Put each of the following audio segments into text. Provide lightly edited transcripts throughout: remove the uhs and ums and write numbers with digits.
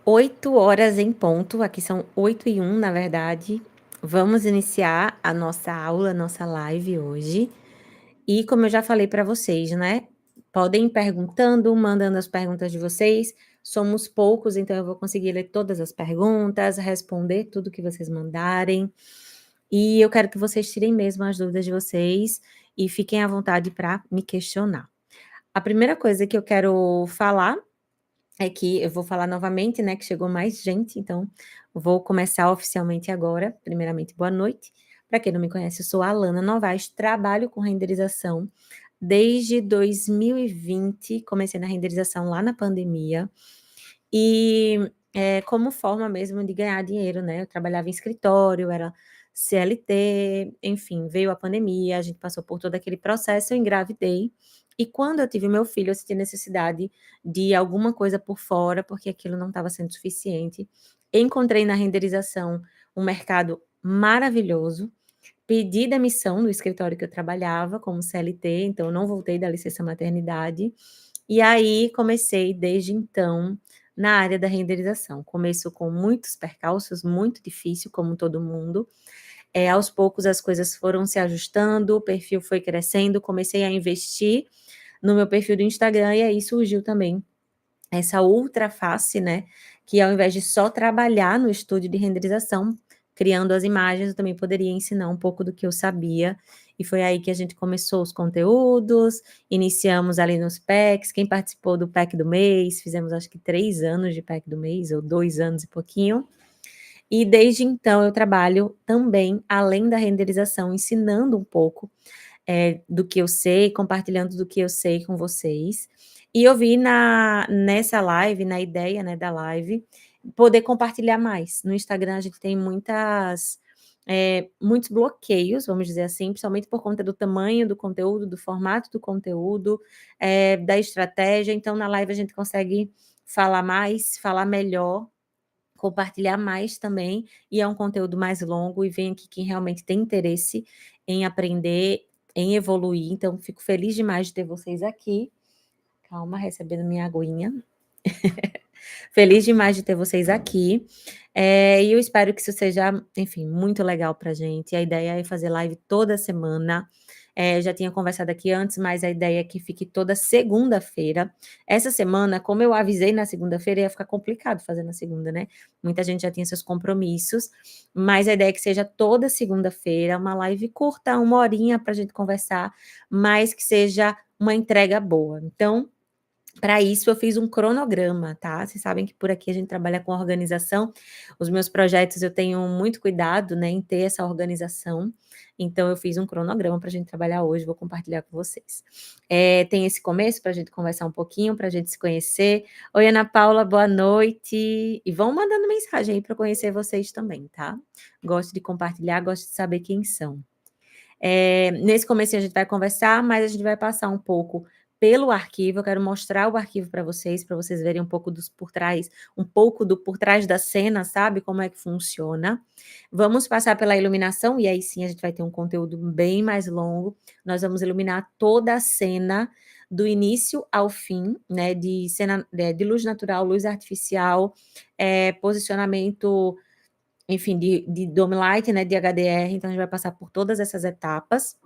8 horas em ponto, aqui são 8h01, na verdade. Vamos iniciar a nossa aula, a nossa live hoje. E como eu já falei para vocês, né? Podem ir perguntando, mandando as perguntas de vocês. Somos poucos, então eu vou conseguir ler todas as perguntas, responder tudo que vocês mandarem. E eu quero que vocês tirem mesmo as dúvidas de vocês e fiquem à vontade para me questionar. A primeira coisa que eu quero falar é que eu vou falar novamente, né, que chegou mais gente, então vou começar oficialmente agora. Primeiramente, boa noite. Para quem não me conhece, eu sou a Alana Novaes, trabalho com renderização desde 2020, comecei na renderização lá na pandemia, e como forma mesmo de ganhar dinheiro, né? Eu trabalhava em escritório, era CLT, enfim, veio a pandemia, a gente passou por todo aquele processo, eu engravidei, e quando eu tive meu filho, eu senti necessidade de alguma coisa por fora, porque aquilo não estava sendo suficiente. Encontrei na renderização um mercado maravilhoso, pedi demissão do escritório que eu trabalhava como CLT, então eu não voltei da licença maternidade, e aí comecei desde então na área da renderização. Começo com muitos percalços, muito difícil, como todo mundo. Aos poucos as coisas foram se ajustando, o perfil foi crescendo, comecei a investir no meu perfil do Instagram, e aí surgiu também essa outra face, né, que ao invés de só trabalhar no estúdio de renderização, criando as imagens, eu também poderia ensinar um pouco do que eu sabia, e foi aí que a gente começou os conteúdos, iniciamos ali nos packs, quem participou do pack do mês, fizemos acho que 3 anos de pack do mês, ou 2 anos e pouquinho, e desde então eu trabalho também, além da renderização, ensinando um pouco do que eu sei, compartilhando do que eu sei com vocês. E eu vi nessa live, na ideia, né, da live, poder compartilhar mais. No Instagram a gente tem muitos bloqueios, vamos dizer assim, principalmente por conta do tamanho do conteúdo, do formato do conteúdo, da estratégia. Então, na live a gente consegue falar mais, falar melhor, compartilhar mais também, e é um conteúdo mais longo, e vem aqui quem realmente tem interesse em aprender, em evoluir, então fico feliz demais de ter vocês aqui. Calma, recebendo minha aguinha. Feliz demais de ter vocês aqui, e eu espero que isso seja, enfim, muito legal pra gente. A ideia é fazer live toda semana. Já tinha conversado aqui antes, mas a ideia é que fique toda segunda-feira. Essa semana, como eu avisei na segunda-feira, ia ficar complicado fazer na segunda, né? Muita gente já tinha seus compromissos, mas a ideia é que seja toda segunda-feira, uma live curta, 1 horinha pra gente conversar, mas que seja uma entrega boa. Então, para isso eu fiz um cronograma, tá? Vocês sabem que por aqui a gente trabalha com organização. Os meus projetos eu tenho muito cuidado, né, em ter essa organização. Então eu fiz um cronograma para a gente trabalhar hoje, vou compartilhar com vocês. Tem esse começo para a gente conversar um pouquinho, para a gente se conhecer. Oi, Ana Paula, boa noite. E vão mandando mensagem aí para conhecer vocês também, tá? Gosto de compartilhar, gosto de saber quem são. Nesse começo a gente vai conversar, mas a gente vai passar um pouco pelo arquivo. Eu quero mostrar o arquivo para vocês verem um pouco dos por trás, um pouco do por trás da cena, sabe? Como é que funciona. Vamos passar pela iluminação, e aí sim a gente vai ter um conteúdo bem mais longo. Nós vamos iluminar toda a cena, do início ao fim, né? De cena, de luz natural, luz artificial, posicionamento, enfim, de dome light, né, de HDR, então a gente vai passar por todas essas etapas.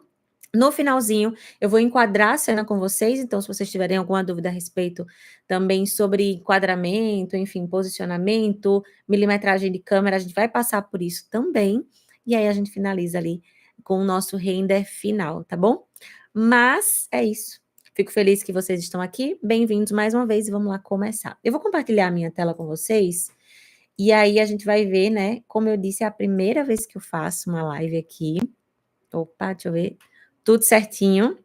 No finalzinho, eu vou enquadrar a cena com vocês, então se vocês tiverem alguma dúvida a respeito também sobre enquadramento, enfim, posicionamento, milimetragem de câmera, a gente vai passar por isso também, e aí a gente finaliza ali com o nosso render final, tá bom? Mas é isso. Fico feliz que vocês estão aqui, bem-vindos mais uma vez, e vamos lá começar. Eu vou compartilhar a minha tela com vocês, e aí a gente vai ver, né, como eu disse, é a primeira vez que eu faço uma live aqui. Opa, deixa eu ver, tudo certinho.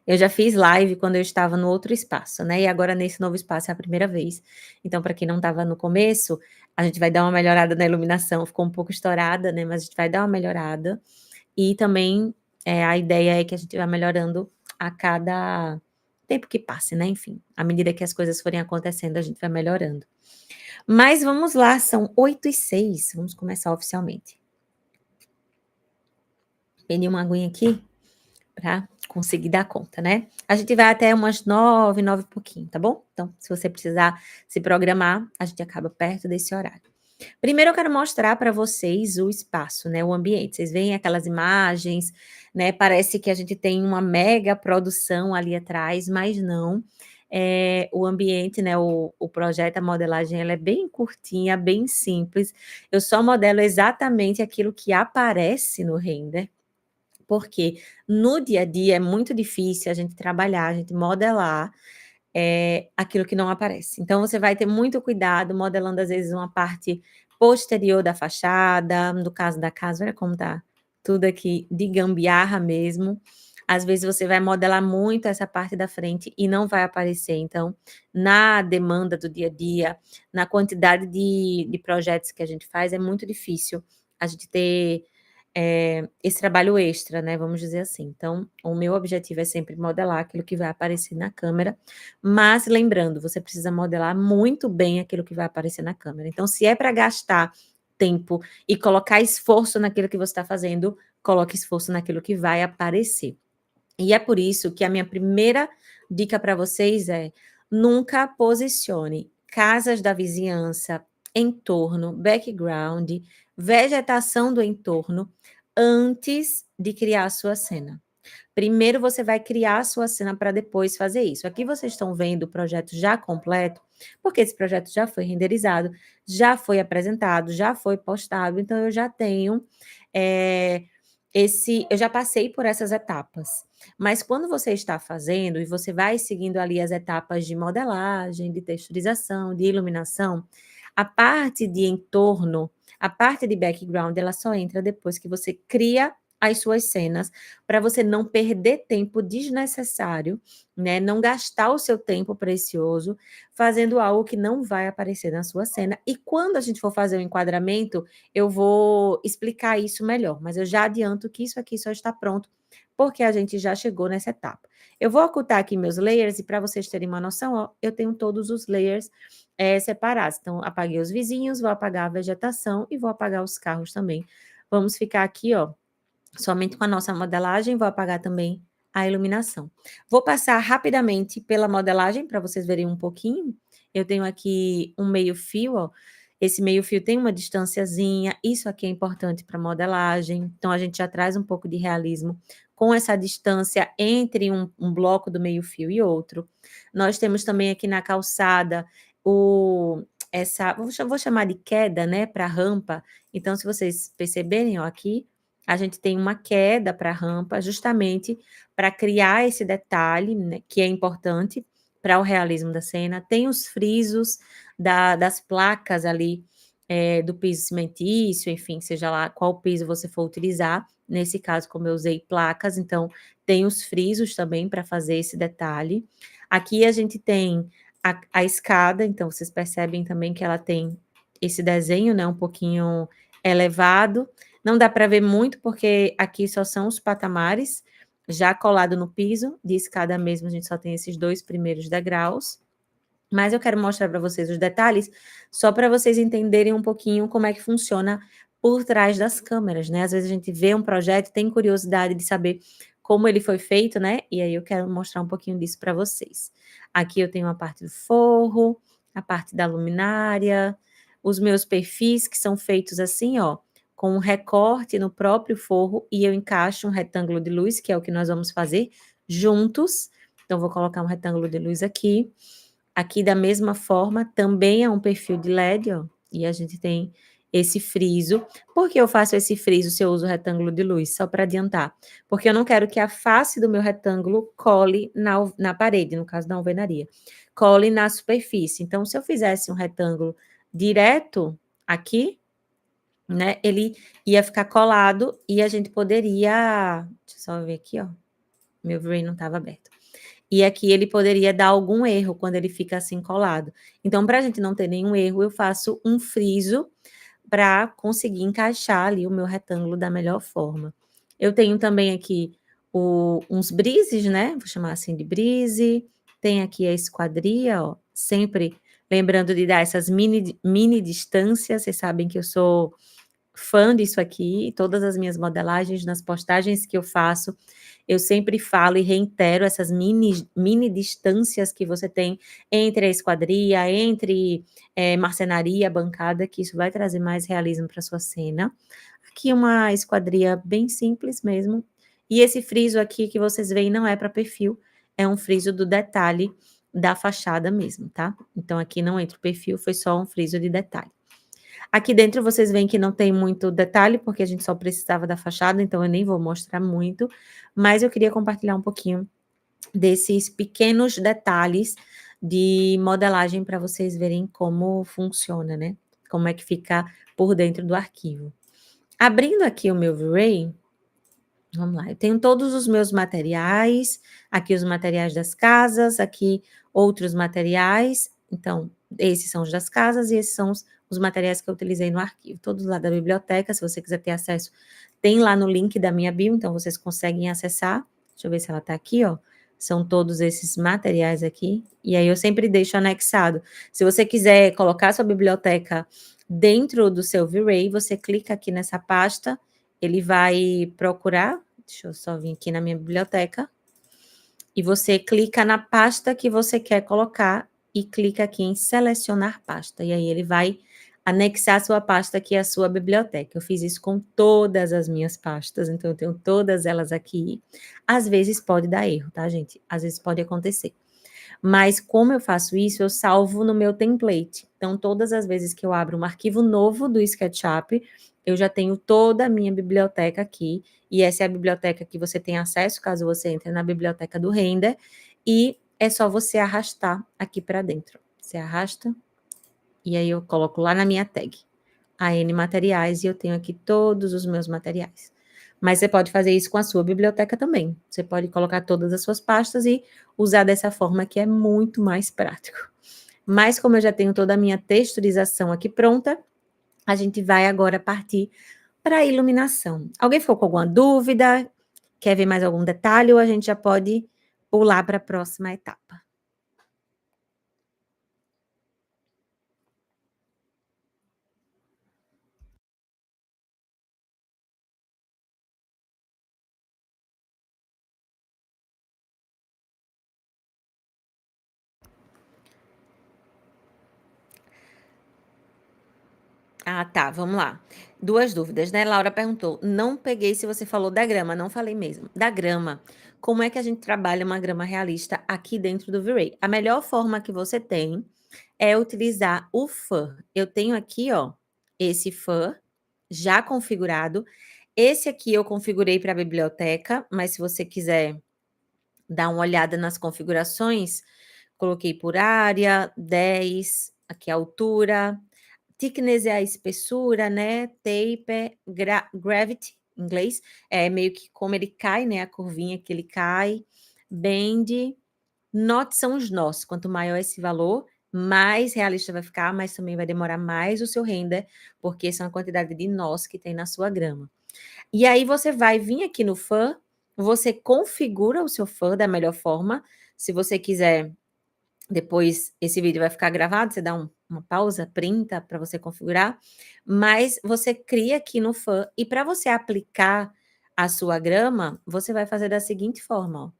Eu já fiz live quando eu estava no outro espaço, né, e agora nesse novo espaço é a primeira vez. Então, para quem não estava no começo, a gente vai dar uma melhorada na iluminação, ficou um pouco estourada, né, mas a gente vai dar uma melhorada. E também, a ideia é que a gente vai melhorando a cada tempo que passe, né, enfim, à medida que as coisas forem acontecendo, a gente vai melhorando. Mas vamos lá, são 8h06, vamos começar oficialmente. Peguei uma aguinha aqui. para conseguir dar conta, né? A gente vai até umas 9, 9 e pouquinho, tá bom? Então, se você precisar se programar, a gente acaba perto desse horário. Primeiro eu quero mostrar para vocês o espaço, né, o ambiente. Vocês veem aquelas imagens, né, parece que a gente tem uma mega produção ali atrás, mas não. O ambiente, né, o projeto, a modelagem, ela é bem curtinha, bem simples. Eu só modelo exatamente aquilo que aparece no render, porque no dia a dia é muito difícil a gente trabalhar, a gente modelar aquilo que não aparece. Então, você vai ter muito cuidado modelando, às vezes, uma parte posterior da fachada, no caso da casa, olha como tá tudo aqui de gambiarra mesmo. Às vezes, você vai modelar muito essa parte da frente e não vai aparecer. Então, na demanda do dia a dia, na quantidade de projetos que a gente faz, é muito difícil a gente ter esse trabalho extra, né, vamos dizer assim. Então, o meu objetivo é sempre modelar aquilo que vai aparecer na câmera, mas lembrando, você precisa modelar muito bem aquilo que vai aparecer na câmera. Então, se é para gastar tempo e colocar esforço naquilo que você está fazendo, coloque esforço naquilo que vai aparecer. E é por isso que a minha primeira dica para vocês é: nunca posicione casas da vizinhança, entorno, background, vegetação do entorno antes de criar a sua cena. Primeiro você vai criar a sua cena para depois fazer isso. Aqui vocês estão vendo o projeto já completo, porque esse projeto já foi renderizado, já foi apresentado, já foi postado, então eu já tenho eu já passei por essas etapas. Mas quando você está fazendo e você vai seguindo ali as etapas de modelagem, de texturização, de iluminação, a parte de entorno, a parte de background, ela só entra depois que você cria as suas cenas, para você não perder tempo desnecessário, né? Não gastar o seu tempo precioso fazendo algo que não vai aparecer na sua cena. E quando a gente for fazer o enquadramento, eu vou explicar isso melhor, mas eu já adianto que isso aqui só está pronto porque a gente já chegou nessa etapa. Eu vou ocultar aqui meus layers e para vocês terem uma noção, ó, eu tenho todos os layers separados. Então, apaguei os vizinhos, vou apagar a vegetação e vou apagar os carros também. Vamos ficar aqui, ó, somente com a nossa modelagem, vou apagar também a iluminação. Vou passar rapidamente pela modelagem para vocês verem um pouquinho. Eu tenho aqui um meio fio, ó. Esse meio fio tem uma distânciazinha, isso aqui é importante para modelagem, então a gente já traz um pouco de realismo com essa distância entre um bloco do meio fio e outro. Nós temos também aqui na calçada vou chamar de queda, né, para rampa. Então, se vocês perceberem, ó, aqui a gente tem uma queda para a rampa, justamente para criar esse detalhe, né, que é importante para o realismo da cena. Tem os frisos das placas ali, do piso cimentício, enfim, seja lá qual piso você for utilizar. Nesse caso, como eu usei placas, então tem os frisos também para fazer esse detalhe. Aqui a gente tem a escada, então vocês percebem também que ela tem esse desenho, né, um pouquinho elevado. Não dá para ver muito, porque aqui só são os patamares, já colado no piso, de escada mesmo a gente só tem esses 2 primeiros degraus. Mas eu quero mostrar para vocês os detalhes, só para vocês entenderem um pouquinho como é que funciona por trás das câmeras, né. Às vezes a gente vê um projeto, tem curiosidade de saber como ele foi feito, né, e aí eu quero mostrar um pouquinho disso para vocês. Aqui eu tenho a parte do forro, a parte da luminária, os meus perfis que são feitos assim, ó, com um recorte no próprio forro e eu encaixo um retângulo de luz, que é o que nós vamos fazer juntos. Então vou colocar um retângulo de luz aqui. Aqui da mesma forma também é um perfil de LED, ó, e a gente tem esse friso. Por que eu faço esse friso se eu uso retângulo de luz? Só para adiantar, porque eu não quero que a face do meu retângulo cole na parede, no caso da alvenaria, cole na superfície. Então, se eu fizesse um retângulo direto aqui, né, ele ia ficar colado e a gente poderia, deixa eu só ver aqui, ó, meu Vray não estava aberto. E aqui ele poderia dar algum erro quando ele fica assim colado. Então, para a gente não ter nenhum erro, eu faço um friso para conseguir encaixar ali o meu retângulo da melhor forma. Eu tenho também aqui uns brises, né? Vou chamar assim de brise. Tem aqui a esquadria, ó, sempre lembrando de dar essas mini distâncias. Vocês sabem que eu sou fã disso aqui, todas as minhas modelagens, nas postagens que eu faço, eu sempre falo e reitero essas mini distâncias que você tem entre a esquadria, entre, marcenaria, bancada, que isso vai trazer mais realismo para sua cena. Aqui uma esquadria bem simples mesmo, e esse friso aqui que vocês veem não é para perfil, é um friso do detalhe da fachada mesmo, tá. Então aqui não entra o perfil, foi só um friso de detalhe. Aqui dentro vocês veem que não tem muito detalhe, porque a gente só precisava da fachada, então eu nem vou mostrar muito, mas eu queria compartilhar um pouquinho desses pequenos detalhes de modelagem para vocês verem como funciona, né, como é que fica por dentro do arquivo. Abrindo aqui o meu V-Ray, vamos lá, eu tenho todos os meus materiais, aqui os materiais das casas, aqui outros materiais, então, esses são os das casas e esses são os materiais que eu utilizei no arquivo, todos lá da biblioteca, se você quiser ter acesso, tem lá no link da minha bio, então vocês conseguem acessar, deixa eu ver se ela tá aqui, ó, são todos esses materiais aqui, e aí eu sempre deixo anexado. Se você quiser colocar sua biblioteca dentro do seu V-Ray, você clica aqui nessa pasta, ele vai procurar, deixa eu só vir aqui na minha biblioteca, e você clica na pasta que você quer colocar e clica aqui em selecionar pasta, e aí ele vai anexar a sua pasta aqui à sua biblioteca. Eu fiz isso com todas as minhas pastas, então eu tenho todas elas aqui. Às vezes pode dar erro, tá, gente? Às vezes pode acontecer. Mas como eu faço isso, eu salvo no meu template. Então, todas as vezes que eu abro um arquivo novo do SketchUp, eu já tenho toda a minha biblioteca aqui, e essa é a biblioteca que você tem acesso, caso você entre na biblioteca do Render, e é só você arrastar aqui para dentro. Você arrasta, e aí eu coloco lá na minha tag, AN Materiais, e eu tenho aqui todos os meus materiais. Mas você pode fazer isso com a sua biblioteca também. Você pode colocar todas as suas pastas e usar dessa forma que é muito mais prático. Mas como eu já tenho toda a minha texturização aqui pronta, a gente vai agora partir para a iluminação. Alguém ficou com alguma dúvida? Quer ver mais algum detalhe ou a gente já pode pular para a próxima etapa? Ah, tá, vamos lá. 2 dúvidas, né, Laura perguntou: "Não peguei se você falou da grama", não falei mesmo. Da grama, como é que a gente trabalha uma grama realista aqui dentro do V-Ray? A melhor forma que você tem é utilizar o fur. Eu tenho aqui, ó, esse fur já configurado. Esse aqui eu configurei para a biblioteca, mas se você quiser dar uma olhada nas configurações, coloquei por área, 10, aqui a altura, thickness é a espessura, né, taper, gravity, em inglês, é meio que como ele cai, né, a curvinha que ele cai, bend, knot são os nós, quanto maior esse valor, mais realista vai ficar, mas também vai demorar mais o seu render, porque são a quantidade de nós que tem na sua grama. E aí você vai vir aqui no fã, você configura o seu fã da melhor forma, se você quiser depois esse vídeo vai ficar gravado, você dá uma pausa, printa para você configurar, mas você cria aqui no fã e para você aplicar a sua grama, você vai fazer da seguinte forma, ó,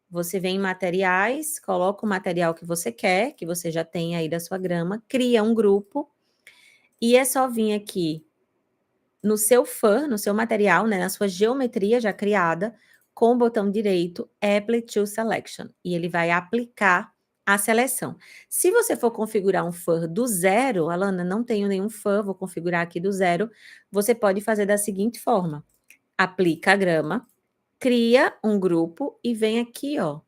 você vem em materiais, coloca o material que você quer, que você já tem aí da sua grama, cria um grupo, e é só vir aqui no seu fã, no seu material, né, na sua geometria já criada, com o botão direito, Apply to Selection, e ele vai aplicar a seleção. Se você for configurar um fã do zero, Alana, não tenho nenhum fã, vou configurar aqui do zero, você pode fazer da seguinte forma, aplica a grama, cria um grupo e vem aqui, ó,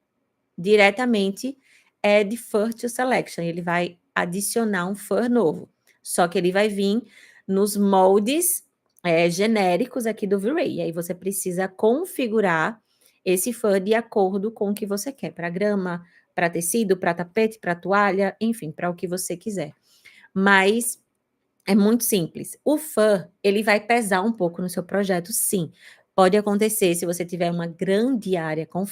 diretamente Add Fur to Selection, ele vai adicionar um fur novo, só que ele vai vir nos moldes genéricos aqui do V-Ray, e aí você precisa configurar esse fur de acordo com o que você quer, para grama, para tecido, para tapete, para toalha, enfim, para o que você quiser. Mas é muito simples. O fur, ele vai pesar um pouco no seu projeto, sim. Pode acontecer se você tiver uma grande área com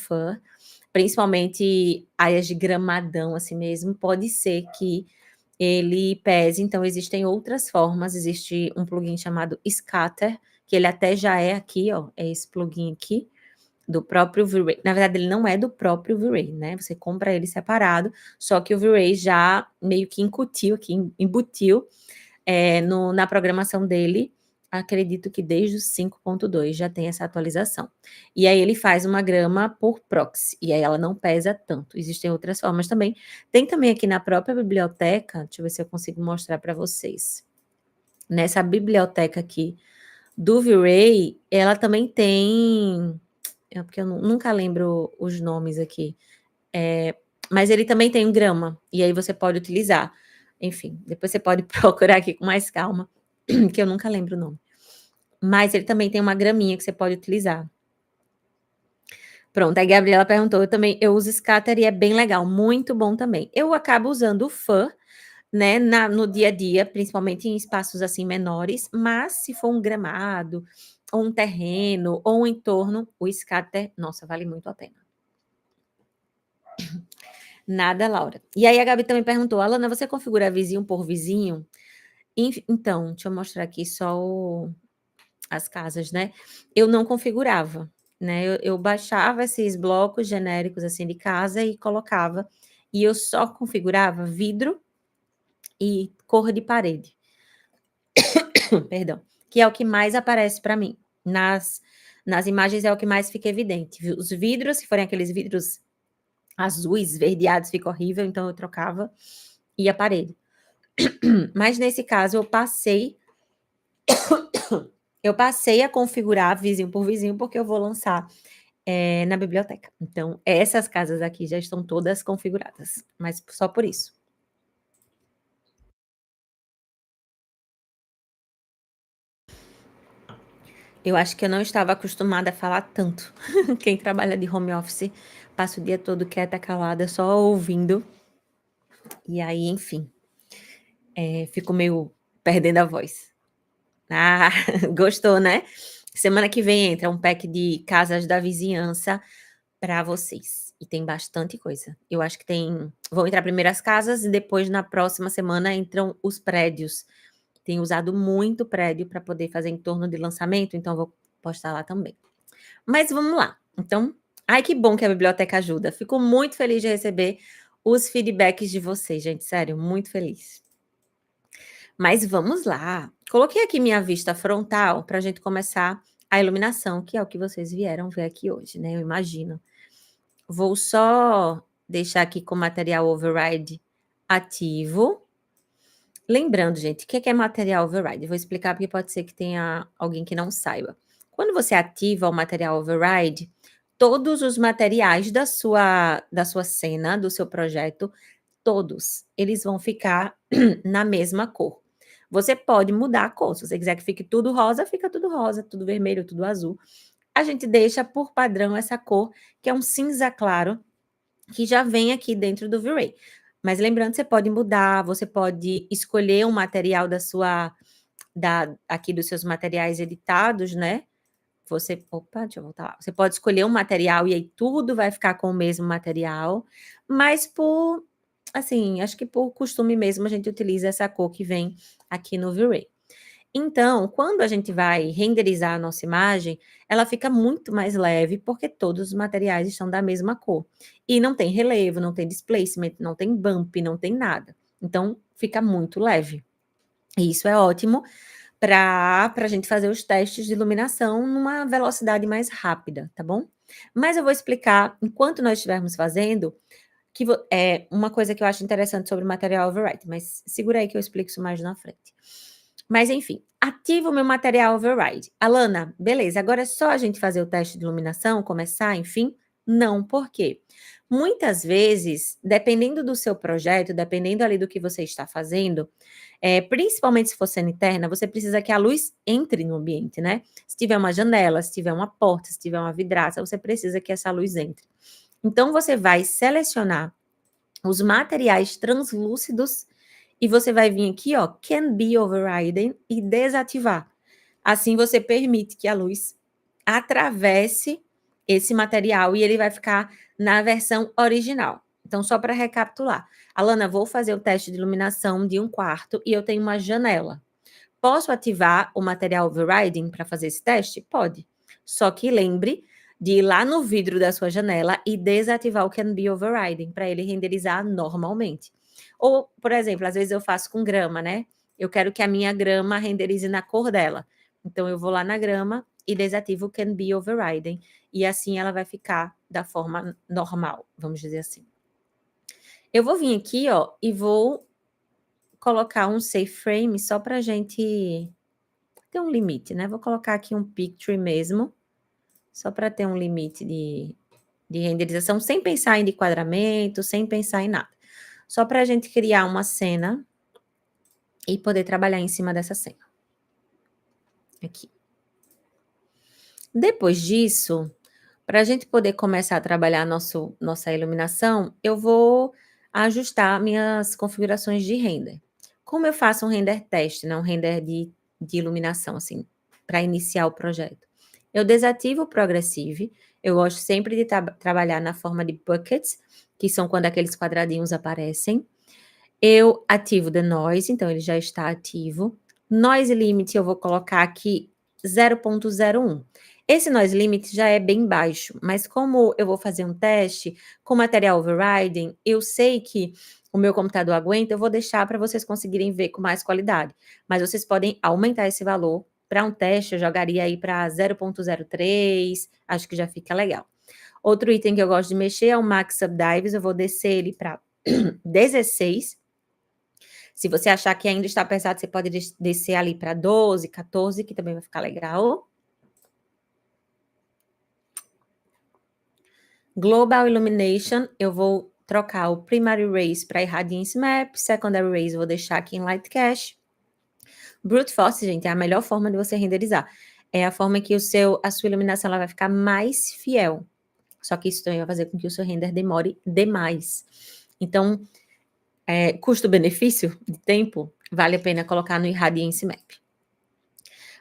principalmente áreas de gramadão, assim mesmo, pode ser que ele pese, então existem outras formas, existe um plugin chamado Scatter, que ele até já é aqui, ó, é esse plugin aqui, do próprio V-Ray. Na verdade, ele não é do próprio V-Ray, né? Você compra ele separado, só que o V-Ray já meio que incutiu aqui, embutiu na programação dele, acredito que desde o 5.2 já tem essa atualização. E aí ele faz uma grama por proxy, e aí ela não pesa tanto. Existem outras formas também. Tem também aqui na própria biblioteca, deixa eu ver se eu consigo mostrar para vocês. Nessa biblioteca aqui do V-Ray, ela também tem... porque eu nunca lembro os nomes aqui. Mas ele também tem grama, e aí você pode utilizar. Enfim, depois você pode procurar aqui com mais calma, que eu nunca lembro o nome. Mas ele também tem uma graminha que você pode utilizar. Pronto, aí a Gabriela perguntou, eu uso Scatter e é bem legal, muito bom também. Eu acabo usando o Fur, né, no dia a dia, principalmente em espaços assim menores, mas se for um gramado, ou um terreno, ou um entorno, o Scatter, nossa, vale muito a pena. Nada, Laura. E aí a Gabi também perguntou, Alana, você configura vizinho por vizinho? Então, deixa eu mostrar aqui só as casas, né? Eu não configurava, né? Eu baixava esses blocos genéricos assim de casa e colocava. E eu só configurava vidro e cor de parede. Perdão. Que é o que mais aparece para mim. Nas imagens é o que mais fica evidente. Os vidros, se forem aqueles vidros azuis, esverdeados, fica horrível, então eu trocava. E a parede. Mas nesse caso eu passei a configurar vizinho por vizinho, porque eu vou lançar na biblioteca. Então, essas casas aqui já estão todas configuradas, mas só por isso. Eu acho que eu não estava acostumada a falar tanto. Quem trabalha de home office passa o dia todo quieta, calada, só ouvindo. E aí, enfim, fico meio perdendo a voz. Ah, gostou, né? Semana que vem entra um pack de casas da vizinhança para vocês. E tem bastante coisa. Eu acho que vão entrar primeiro as casas e depois na próxima semana entram os prédios. Tenho usado muito prédio para poder fazer em torno de lançamento, então vou postar lá também. Mas vamos lá. Então, ai que bom que a biblioteca ajuda. Fico muito feliz de receber os feedbacks de vocês, gente, sério, muito feliz. Mas vamos lá. Coloquei aqui minha vista frontal para a gente começar a iluminação, que é o que vocês vieram ver aqui hoje, né? Eu imagino. Vou só deixar aqui com o material override ativo. Lembrando, gente, o que é material override? Vou explicar porque pode ser que tenha alguém que não saiba. Quando você ativa o material override, todos os materiais da sua cena, do seu projeto, todos, eles vão ficar na mesma cor. Você pode mudar a cor. Se você quiser que fique tudo rosa, fica tudo rosa, tudo vermelho, tudo azul. A gente deixa por padrão essa cor, que é um cinza claro, que já vem aqui dentro do V-Ray. Mas lembrando, você pode mudar, você pode escolher um material aqui dos seus materiais editados, né? Deixa eu voltar lá. Você pode escolher um material e aí tudo vai ficar com o mesmo material, mas acho que por costume mesmo, a gente utiliza essa cor que vem aqui no V-Ray. Então, quando a gente vai renderizar a nossa imagem, ela fica muito mais leve, porque todos os materiais estão da mesma cor. E não tem relevo, não tem displacement, não tem bump, não tem nada. Então, fica muito leve. E isso é ótimo para a gente fazer os testes de iluminação numa velocidade mais rápida, tá bom? Mas eu vou explicar, enquanto nós estivermos fazendo, que é uma coisa que eu acho interessante sobre o material override, mas segura aí que eu explico isso mais na frente. Mas enfim, ativa o meu material override. Alana, beleza, agora é só a gente fazer o teste de iluminação, começar, enfim? Não, por quê? Muitas vezes, dependendo do seu projeto, dependendo ali do que você está fazendo, principalmente se for cena interna, você precisa que a luz entre no ambiente, né? Se tiver uma janela, se tiver uma porta, se tiver uma vidraça, você precisa que essa luz entre. Então, você vai selecionar os materiais translúcidos e você vai vir aqui, ó, can be overridden e desativar. Assim você permite que a luz atravesse esse material e ele vai ficar na versão original. Então, só para recapitular. Alana, vou fazer o teste de iluminação de um quarto e eu tenho uma janela. Posso ativar o material overriding para fazer esse teste? Pode. Só que lembre de ir lá no vidro da sua janela e desativar o Can Be Overriding para ele renderizar normalmente. Ou, por exemplo, às vezes eu faço com grama, né? Eu quero que a minha grama renderize na cor dela. Então, eu vou lá na grama e desativo o Can Be Overriding. E assim ela vai ficar da forma normal, vamos dizer assim. Eu vou vir aqui, ó, e vou colocar um Safe Frame só para a gente ter um limite, né? Vou colocar aqui um Picture mesmo, só para ter um limite de renderização, sem pensar em enquadramento, sem pensar em nada. Só para a gente criar uma cena e poder trabalhar em cima dessa cena. Aqui. Depois disso, para a gente poder começar a trabalhar nossa iluminação, eu vou ajustar minhas configurações de render. Como eu faço um render teste, né? Um render de iluminação, assim, para iniciar o projeto? Eu desativo o Progressive, eu gosto sempre de trabalhar na forma de buckets, que são quando aqueles quadradinhos aparecem. Eu ativo The Noise, então ele já está ativo. Noise Limit eu vou colocar aqui 0.01. Esse Noise Limit já é bem baixo, mas como eu vou fazer um teste com material overriding, eu sei que o meu computador aguenta, eu vou deixar para vocês conseguirem ver com mais qualidade. Mas vocês podem aumentar esse valor. Para um teste, eu jogaria aí para 0.03, acho que já fica legal. Outro item que eu gosto de mexer é o Max Subdives, eu vou descer ele para 16. Se você achar que ainda está pesado, você pode descer ali para 12, 14, que também vai ficar legal. Global Illumination, eu vou trocar o Primary Rays para Irradiance Map, Secondary Rays eu vou deixar aqui em Light Cache. Brute Force, gente, é a melhor forma de você renderizar. É a forma que a sua iluminação ela vai ficar mais fiel. Só que isso também vai fazer com que o seu render demore demais. Então, custo-benefício de tempo, vale a pena colocar no Irradiance Map.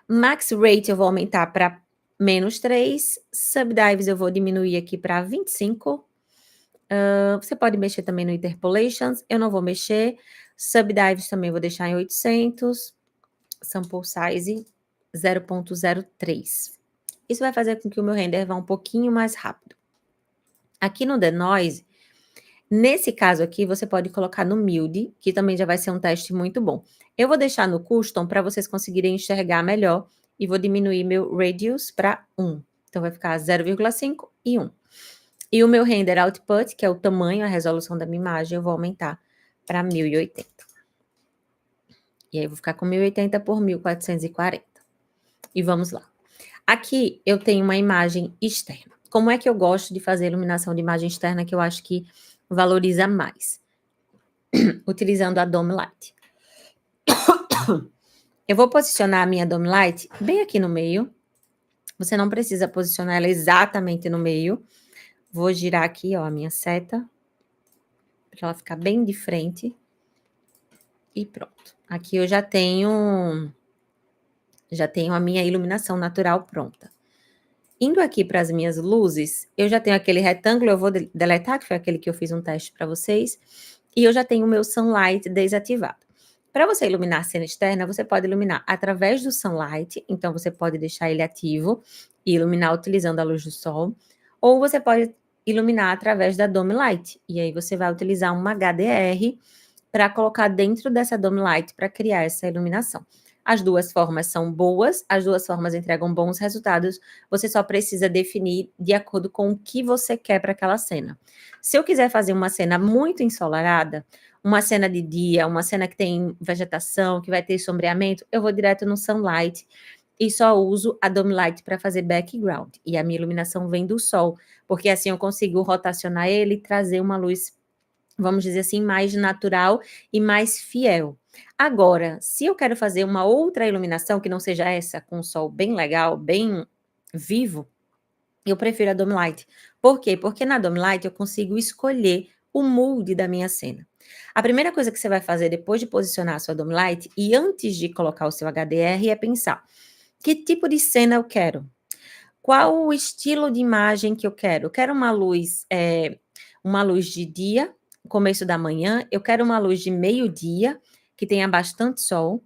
Max Rate eu vou aumentar para -3. Subdives eu vou diminuir aqui para 25. Você pode mexer também no Interpolations, eu não vou mexer. Subdives também vou deixar em 800. Sample Size 0.03. Isso vai fazer com que o meu render vá um pouquinho mais rápido. Aqui no The Noise, nesse caso aqui, você pode colocar no Mild, que também já vai ser um teste muito bom. Eu vou deixar no Custom para vocês conseguirem enxergar melhor e vou diminuir meu Radius para 1. Então, vai ficar 0,5 e 1. E o meu Render Output, que é o tamanho, a resolução da minha imagem, eu vou aumentar para 1080. E aí, eu vou ficar com 1080 por 1440. E vamos lá. Aqui, eu tenho uma imagem externa. Como é que eu gosto de fazer iluminação de imagem externa, que eu acho que valoriza mais? Utilizando a Dome Light. Eu vou posicionar a minha Dome Light bem aqui no meio. Você não precisa posicionar ela exatamente no meio. Vou girar aqui, ó, a minha seta, para ela ficar bem de frente. E pronto. Aqui eu já tenho a minha iluminação natural pronta. Indo aqui para as minhas luzes, eu já tenho aquele retângulo, eu vou deletar, que foi aquele que eu fiz um teste para vocês, e eu já tenho o meu Sunlight desativado. Para você iluminar a cena externa, você pode iluminar através do Sunlight, então você pode deixar ele ativo e iluminar utilizando a luz do sol, ou você pode iluminar através da Dome Light, e aí você vai utilizar uma HDR para colocar dentro dessa Dome Light para criar essa iluminação. As duas formas são boas, as duas formas entregam bons resultados, você só precisa definir de acordo com o que você quer para aquela cena. Se eu quiser fazer uma cena muito ensolarada, uma cena de dia, uma cena que tem vegetação, que vai ter sombreamento, eu vou direto no Sunlight e só uso a Dome Light para fazer background. E a minha iluminação vem do sol, porque assim eu consigo rotacionar ele e trazer uma luz, vamos dizer assim, mais natural e mais fiel. Agora, se eu quero fazer uma outra iluminação que não seja essa, com o sol bem legal, bem vivo, eu prefiro a Dome Light. Por quê? Porque na Dome Light eu consigo escolher o mood da minha cena. A primeira coisa que você vai fazer depois de posicionar a sua Dome Light e antes de colocar o seu HDR é pensar: que tipo de cena eu quero? Qual o estilo de imagem que eu quero? Eu quero uma luz de dia, começo da manhã, eu quero uma luz de meio-dia, que tenha bastante sol,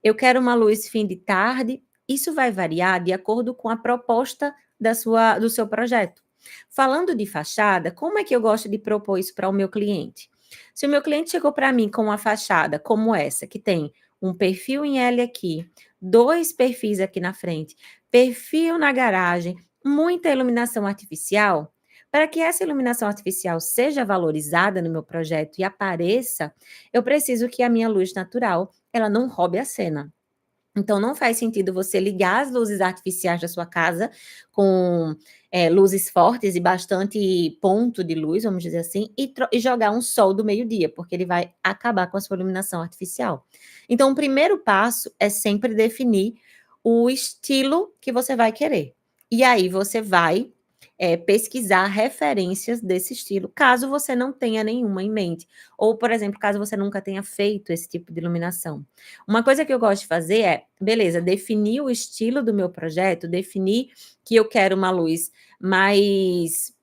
eu quero uma luz fim de tarde, isso vai variar de acordo com a proposta do seu projeto. Falando de fachada, como é que eu gosto de propor isso para o meu cliente? Se o meu cliente chegou para mim com uma fachada como essa, que tem um perfil em L aqui, 2 perfis aqui na frente, perfil na garagem, muita iluminação artificial, para que essa iluminação artificial seja valorizada no meu projeto e apareça, eu preciso que a minha luz natural, ela não roube a cena. Então, não faz sentido você ligar as luzes artificiais da sua casa com luzes fortes e bastante ponto de luz, vamos dizer assim, e jogar um sol do meio-dia, porque ele vai acabar com a sua iluminação artificial. Então, o primeiro passo é sempre definir o estilo que você vai querer. E aí você vai pesquisar referências desse estilo, caso você não tenha nenhuma em mente. Ou, por exemplo, caso você nunca tenha feito esse tipo de iluminação. Uma coisa que eu gosto de fazer é, beleza, definir o estilo do meu projeto, definir que eu quero uma luz mais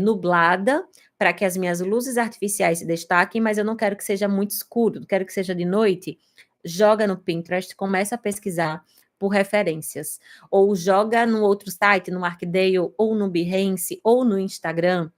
nublada, para que as minhas luzes artificiais se destaquem, mas eu não quero que seja muito escuro, não quero que seja de noite. Joga no Pinterest, começa a pesquisar por referências. Ou joga no outro site, no Arcdale, ou no Behance, ou no Instagram.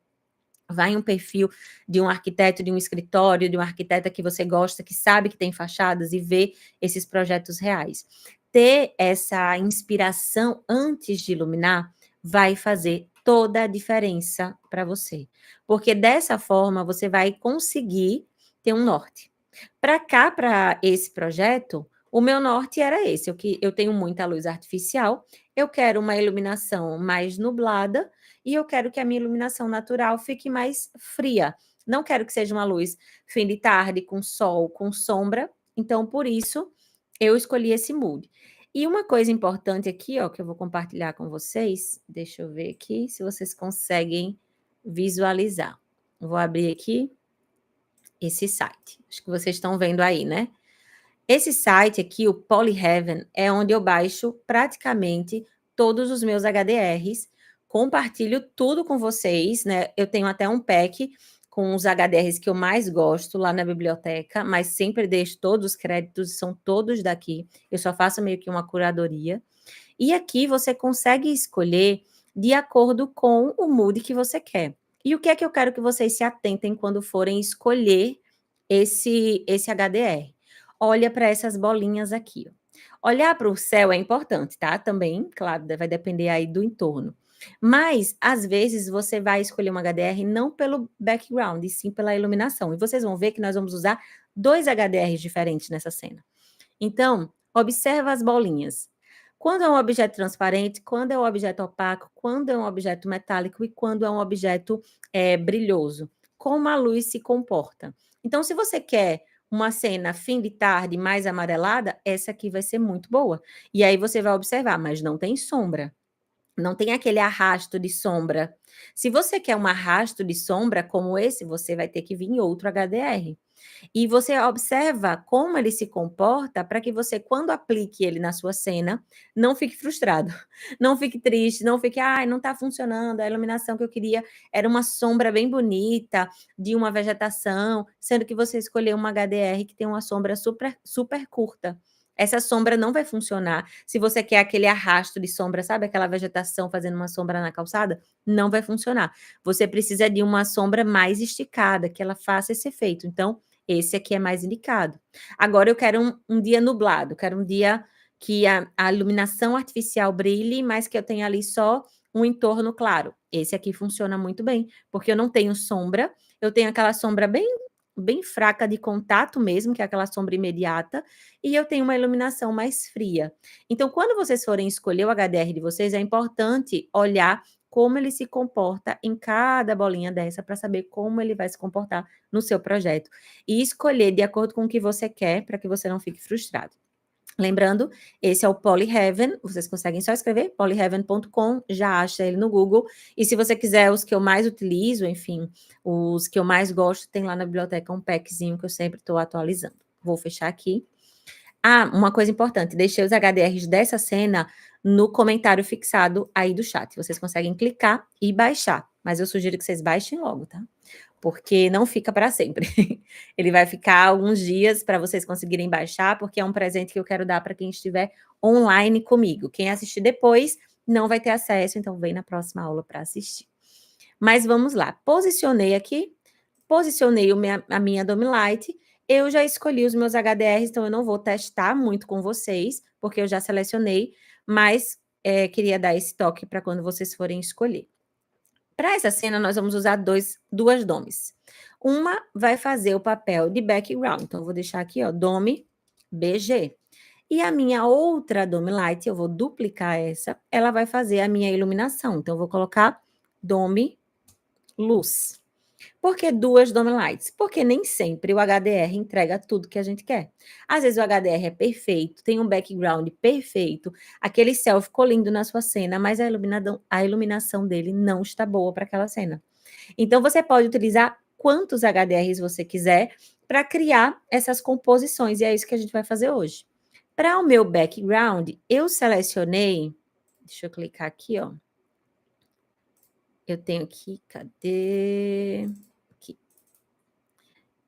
Vai em um perfil de um arquiteto, de um escritório, de uma arquiteta que você gosta, que sabe que tem fachadas e vê esses projetos reais. Ter essa inspiração antes de iluminar vai fazer toda a diferença para você. Porque dessa forma você vai conseguir ter um norte. Para cá, para esse projeto, o meu norte era esse, eu tenho muita luz artificial, eu quero uma iluminação mais nublada e eu quero que a minha iluminação natural fique mais fria. Não quero que seja uma luz fim de tarde, com sol, com sombra, então por isso eu escolhi esse mood. E uma coisa importante aqui, ó, que eu vou compartilhar com vocês, deixa eu ver aqui se vocês conseguem visualizar. Vou abrir aqui esse site. Acho que vocês estão vendo aí, né? Esse site aqui, o Polyheaven, é onde eu baixo praticamente todos os meus HDRs, compartilho tudo com vocês, né? Eu tenho até um pack com os HDRs que eu mais gosto lá na biblioteca, mas sempre deixo todos os créditos, são todos daqui. Eu só faço meio que uma curadoria. E aqui você consegue escolher de acordo com o mood que você quer. E o que é que eu quero que vocês se atentem quando forem escolher esse HDR? Olha para essas bolinhas aqui. Ó. Olhar para o céu é importante, tá? Também, claro, vai depender aí do entorno. Mas, às vezes, você vai escolher um HDR não pelo background, e sim pela iluminação. E vocês vão ver que nós vamos usar 2 HDRs diferentes nessa cena. Então, observa as bolinhas. Quando é um objeto transparente, quando é um objeto opaco, quando é um objeto metálico e quando é um objeto brilhoso. Como a luz se comporta. Então, se você quer uma cena fim de tarde mais amarelada, essa aqui vai ser muito boa. E aí você vai observar, mas não tem sombra. Não tem aquele arrasto de sombra. Se você quer um arrasto de sombra como esse, você vai ter que vir em outro HDR. E você observa como ele se comporta para que você, quando aplique ele na sua cena, não fique frustrado, não fique triste, não fique, ai, não está funcionando, a iluminação que eu queria era uma sombra bem bonita, de uma vegetação, sendo que você escolheu uma HDR que tem uma sombra super, super curta. Essa sombra não vai funcionar. Se você quer aquele arrasto de sombra, sabe aquela vegetação fazendo uma sombra na calçada? Não vai funcionar. Você precisa de uma sombra mais esticada, que ela faça esse efeito. Então, esse aqui é mais indicado. Agora eu quero um dia nublado, quero um dia que a iluminação artificial brilhe, mas que eu tenha ali só um entorno claro. Esse aqui funciona muito bem, porque eu não tenho sombra, eu tenho aquela sombra bem fraca de contato mesmo, que é aquela sombra imediata, e eu tenho uma iluminação mais fria. Então, quando vocês forem escolher o HDR de vocês, é importante olhar como ele se comporta em cada bolinha dessa, para saber como ele vai se comportar no seu projeto. E escolher de acordo com o que você quer, para que você não fique frustrado. Lembrando, esse é o Polyheaven, vocês conseguem só escrever polyheaven.com, já acha ele no Google, e se você quiser os que eu mais utilizo, enfim, os que eu mais gosto, tem lá na biblioteca um packzinho que eu sempre estou atualizando. Vou fechar aqui. Ah, uma coisa importante, deixei os HDRs dessa cena no comentário fixado aí do chat, vocês conseguem clicar e baixar, mas eu sugiro que vocês baixem logo, tá? porque não fica para sempre. Ele vai ficar alguns dias para vocês conseguirem baixar, porque é um presente que eu quero dar para quem estiver online comigo. Quem assistir depois não vai ter acesso, então vem na próxima aula para assistir. Mas vamos lá, posicionei aqui, posicionei a minha Domilight, eu já escolhi os meus HDRs, então eu não vou testar muito com vocês, porque eu já selecionei, mas queria dar esse toque para quando vocês forem escolher. Para essa cena, nós vamos usar duas domes. Uma vai fazer o papel de background, então eu vou deixar aqui, ó, dome BG. E a minha outra dome light, eu vou duplicar essa, ela vai fazer a minha iluminação. Então, eu vou colocar dome luz. Por que duas dome lights? Porque nem sempre o HDR entrega tudo que a gente quer. Às vezes o HDR é perfeito, tem um background perfeito, aquele céu ficou lindo na sua cena, mas a iluminação dele não está boa para aquela cena. Então, você pode utilizar quantos HDRs você quiser para criar essas composições, e é isso que a gente vai fazer hoje. Para o meu background, eu selecionei, deixa eu clicar aqui, ó. Eu tenho aqui, cadê? Aqui.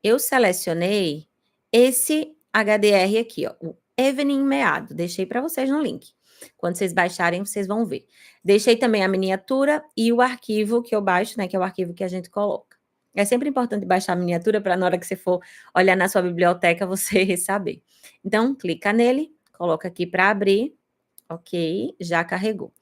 Eu selecionei esse HDR aqui, ó, o Evening Meado. Deixei para vocês no link. Quando vocês baixarem, vocês vão ver. Deixei também a miniatura e o arquivo que eu baixo, né, que é o arquivo que a gente coloca. É sempre importante baixar a miniatura para na hora que você for olhar na sua biblioteca, você saber. Então, clica nele, coloca aqui para abrir. Ok, já carregou.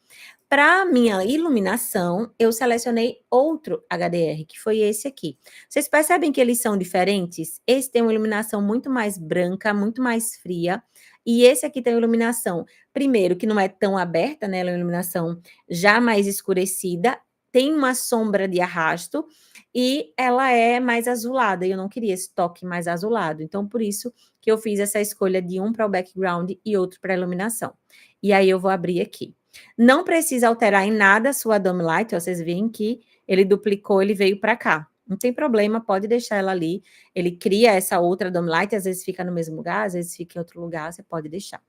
Para minha iluminação, eu selecionei outro HDR, que foi esse aqui. Vocês percebem que eles são diferentes? Esse tem uma iluminação muito mais branca, muito mais fria, e esse aqui tem uma iluminação, primeiro, que não é tão aberta, né? Ela é uma iluminação já mais escurecida, tem uma sombra de arrasto, e ela é mais azulada, e eu não queria esse toque mais azulado, então por isso que eu fiz essa escolha de um para o background e outro para a iluminação. E aí eu vou abrir aqui. Não precisa alterar em nada a sua dome light, ó, vocês veem que ele duplicou, ele veio para cá. Não tem problema, pode deixar ela ali. Ele cria essa outra dome light, às vezes fica no mesmo lugar, às vezes fica em outro lugar, você pode deixar.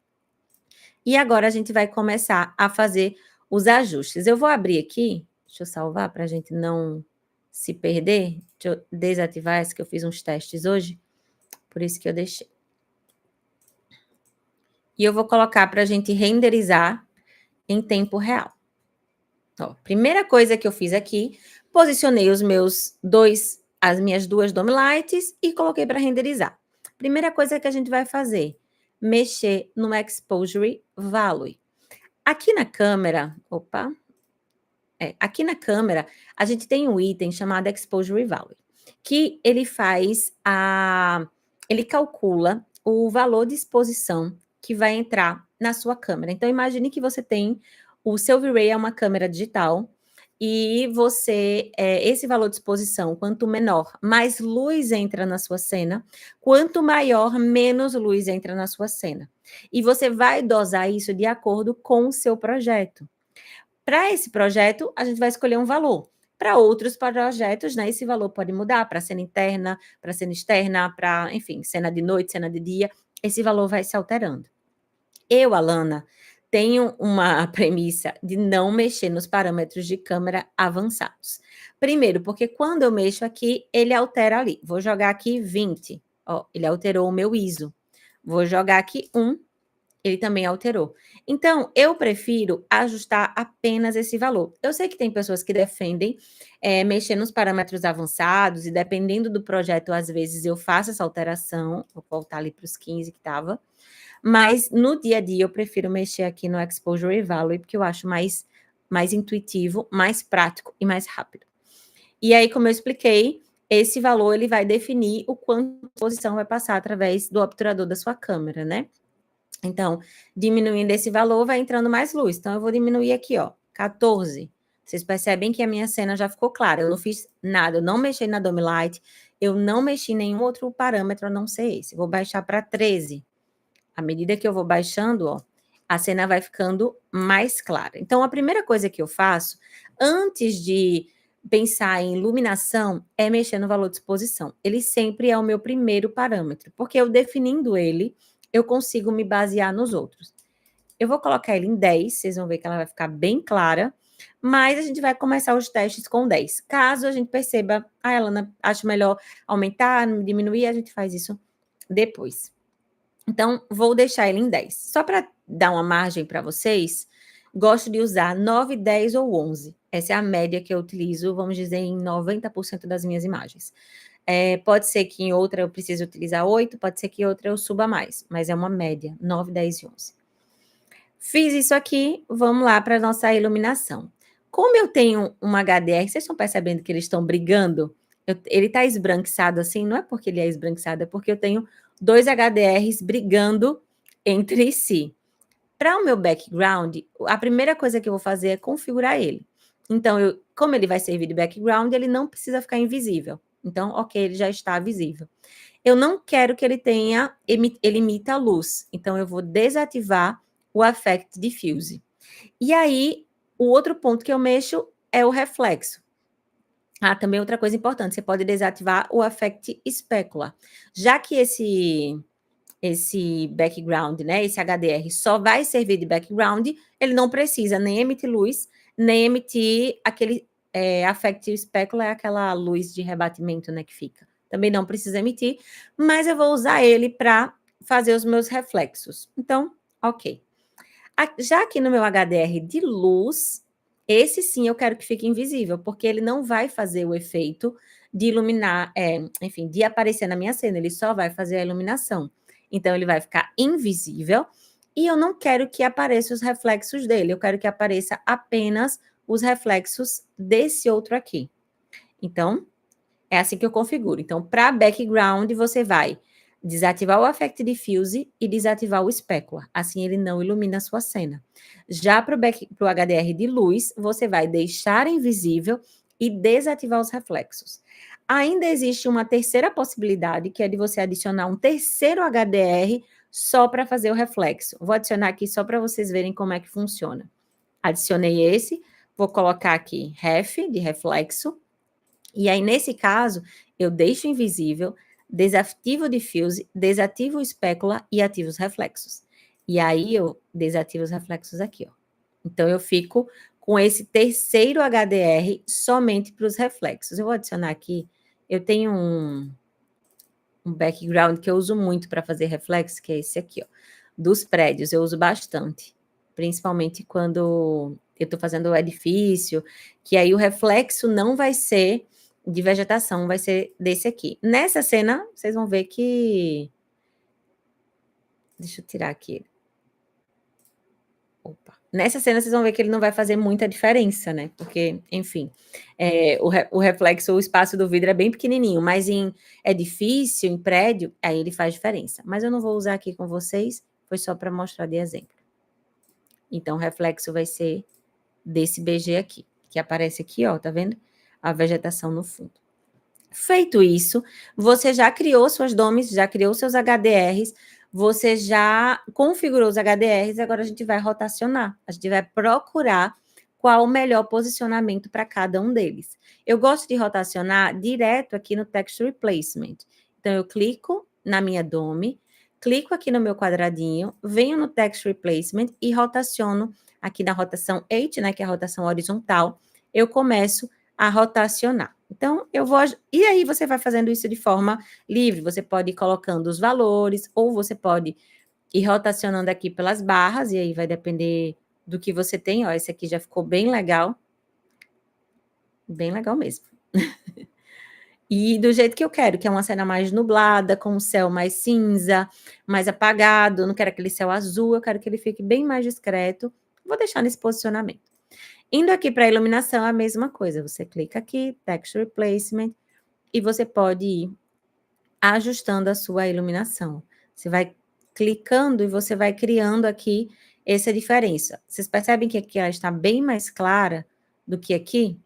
E agora a gente vai começar a fazer os ajustes. Eu vou abrir aqui, deixa eu salvar para a gente não se perder. Deixa eu desativar essa que eu fiz uns testes hoje, por isso que eu deixei. E eu vou colocar para a gente renderizar em tempo real. Ó, primeira coisa que eu fiz aqui, posicionei as minhas duas dome lights e coloquei para renderizar. Primeira coisa que a gente vai fazer, mexer no Exposure Value. Aqui na câmera, aqui na câmera, a gente tem um item chamado Exposure Value, que ele ele calcula o valor de exposição que vai entrar na sua câmera. Então, imagine que você tem, o seu V-Ray é uma câmera digital, e esse valor de exposição, quanto menor, mais luz entra na sua cena, quanto maior, menos luz entra na sua cena. E você vai dosar isso de acordo com o seu projeto. Para esse projeto, a gente vai escolher um valor. Para outros projetos, né, esse valor pode mudar para cena interna, para cena externa, para, enfim, cena de noite, cena de dia, esse valor vai se alterando. Eu, Alana, tenho uma premissa de não mexer nos parâmetros de câmera avançados. Primeiro, porque quando eu mexo aqui, ele altera ali. Vou jogar aqui 20, ó, ele alterou o meu ISO. Vou jogar aqui 1, ele também alterou. Então, eu prefiro ajustar apenas esse valor. Eu sei que tem pessoas que defendem mexer nos parâmetros avançados, e dependendo do projeto, às vezes eu faço essa alteração. Vou voltar ali para os 15 que estava. Mas no dia a dia eu prefiro mexer aqui no Exposure Value, porque eu acho mais intuitivo, mais prático e mais rápido. E aí, como eu expliquei, esse valor ele vai definir o quanto a exposição vai passar através do obturador da sua câmera, né? Então, diminuindo esse valor, vai entrando mais luz. Então, eu vou diminuir aqui, ó, 14. Vocês percebem que a minha cena já ficou clara. Eu não fiz nada, eu não mexi na dome light, eu não mexi em nenhum outro parâmetro a não ser esse. Vou baixar para 13. À medida que eu vou baixando, ó, a cena vai ficando mais clara. Então, a primeira coisa que eu faço, antes de pensar em iluminação, é mexer no valor de exposição. Ele sempre é o meu primeiro parâmetro, porque eu definindo ele, eu consigo me basear nos outros. Eu vou colocar ele em 10, vocês vão ver que ela vai ficar bem clara, mas a gente vai começar os testes com 10. Caso a gente perceba, Alana, acho melhor aumentar, diminuir, a gente faz isso depois. Então, vou deixar ele em 10. Só para dar uma margem para vocês, gosto de usar 9, 10 ou 11. Essa é a média que eu utilizo, vamos dizer, em 90% das minhas imagens. Pode ser que em outra eu precise utilizar 8, pode ser que em outra eu suba mais, mas é uma média, 9, 10 e 11. Fiz isso aqui, vamos lá para a nossa iluminação. Como eu tenho um HDR, vocês estão percebendo que eles estão brigando? Ele está esbranquiçado assim, não é porque ele é esbranquiçado, é porque eu tenho 2 HDRs brigando entre si. Para o meu background, a primeira coisa que eu vou fazer é configurar ele. Então, como ele vai servir de background, ele não precisa ficar invisível. Então, ok, ele já está visível. Eu não quero que ele ele emita luz. Então, eu vou desativar o Affect Diffuse. E aí, o outro ponto que eu mexo é o reflexo. Também outra coisa importante, você pode desativar o Affect Specular. Já que esse background, né, esse HDR só vai servir de background, ele não precisa nem emitir luz, nem emitir aquele Affect Specular, é aquela luz de rebatimento, né, que fica. Também não precisa emitir, mas eu vou usar ele para fazer os meus reflexos. Então, ok. Já aqui no meu HDR de luz, esse sim eu quero que fique invisível, porque ele não vai fazer o efeito de iluminar, enfim, de aparecer na minha cena, ele só vai fazer a iluminação. Então, ele vai ficar invisível e eu não quero que apareça os reflexos dele, eu quero que apareça apenas os reflexos desse outro aqui. Então, é assim que eu configuro. Então, para background, você vai desativar o Affect Diffuse e desativar o Specular. Assim, ele não ilumina a sua cena. Já para o HDR de luz, você vai deixar invisível e desativar os reflexos. Ainda existe uma terceira possibilidade, que é de você adicionar um terceiro HDR só para fazer o reflexo. Vou adicionar aqui só para vocês verem como é que funciona. Adicionei esse, vou colocar aqui Ref, de reflexo, e aí, nesse caso, eu deixo invisível, desativo o diffuse, desativo o specular e ativo os reflexos. E aí, eu desativo os reflexos aqui, ó. Então, eu fico com esse terceiro HDR somente para os reflexos. Eu vou adicionar aqui, eu tenho um background que eu uso muito para fazer reflexo, que é esse aqui, ó. Dos prédios, eu uso bastante. Principalmente quando eu estou fazendo o edifício, que aí o reflexo não vai ser de vegetação, vai ser desse aqui. Nessa cena, vocês vão ver que... Deixa eu tirar aqui. Opa. Nessa cena, vocês vão ver que ele não vai fazer muita diferença, né? Porque, enfim, o reflexo, o espaço do vidro é bem pequenininho, mas em edifício, em prédio, aí ele faz diferença. Mas eu não vou usar aqui com vocês, foi só para mostrar de exemplo. Então, o reflexo vai ser desse BG aqui, que aparece aqui, ó, tá vendo? A vegetação no fundo. Feito isso, você já criou suas DOMs, já criou seus HDRs, você já configurou os HDRs, agora a gente vai rotacionar, a gente vai procurar qual o melhor posicionamento para cada um deles. Eu gosto de rotacionar direto aqui no Texture Placement. Então, eu clico na minha DOM, clico aqui no meu quadradinho, venho no Texture Placement e rotaciono aqui na rotação 8, né, que é a rotação horizontal, eu começo a rotacionar. Então, eu vou... E aí, você vai fazendo isso de forma livre. Você pode ir colocando os valores, ou você pode ir rotacionando aqui pelas barras, e aí vai depender do que você tem. Ó, esse aqui já ficou bem legal. Bem legal mesmo. E do jeito que eu quero, que é uma cena mais nublada, com o céu mais cinza, mais apagado. Eu não quero aquele céu azul, eu quero que ele fique bem mais discreto. Vou deixar nesse posicionamento. Indo aqui para a iluminação, é a mesma coisa. Você clica aqui, Texture Placement, e você pode ir ajustando a sua iluminação. Você vai clicando e você vai criando aqui essa diferença. Vocês percebem que aqui ela está bem mais clara do que aqui?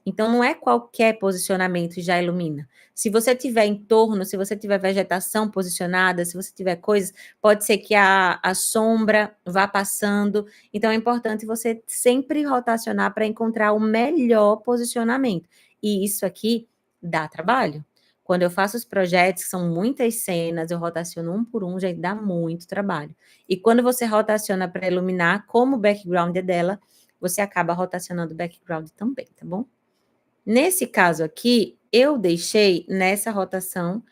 Então, não é qualquer posicionamento já ilumina. Se você tiver em torno, se você tiver vegetação posicionada, se você tiver coisas, pode ser que a sombra vá passando. Então, é importante você sempre rotacionar para encontrar o melhor posicionamento. E isso aqui dá trabalho. Quando eu faço os projetos, que são muitas cenas, eu rotaciono um por um, já dá muito trabalho. E quando você rotaciona para iluminar, como o background é dela, você acaba rotacionando o background também, tá bom? Nesse caso aqui, eu deixei nessa rotação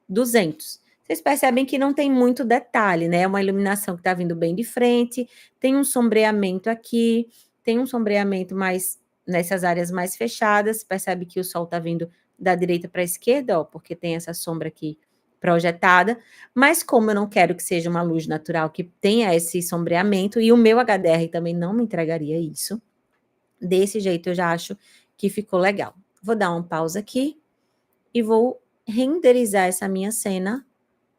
200. Vocês percebem que não tem muito detalhe, né? É uma iluminação que está vindo bem de frente, tem um sombreamento aqui, tem um sombreamento mais nessas áreas mais fechadas. Percebe que o sol está vindo da direita para a esquerda, ó, porque tem essa sombra aqui projetada. Mas como eu não quero que seja uma luz natural que tenha esse sombreamento, e o meu HDR também não me entregaria isso, desse jeito eu já acho que ficou legal. Vou dar um pause aqui e vou renderizar essa minha cena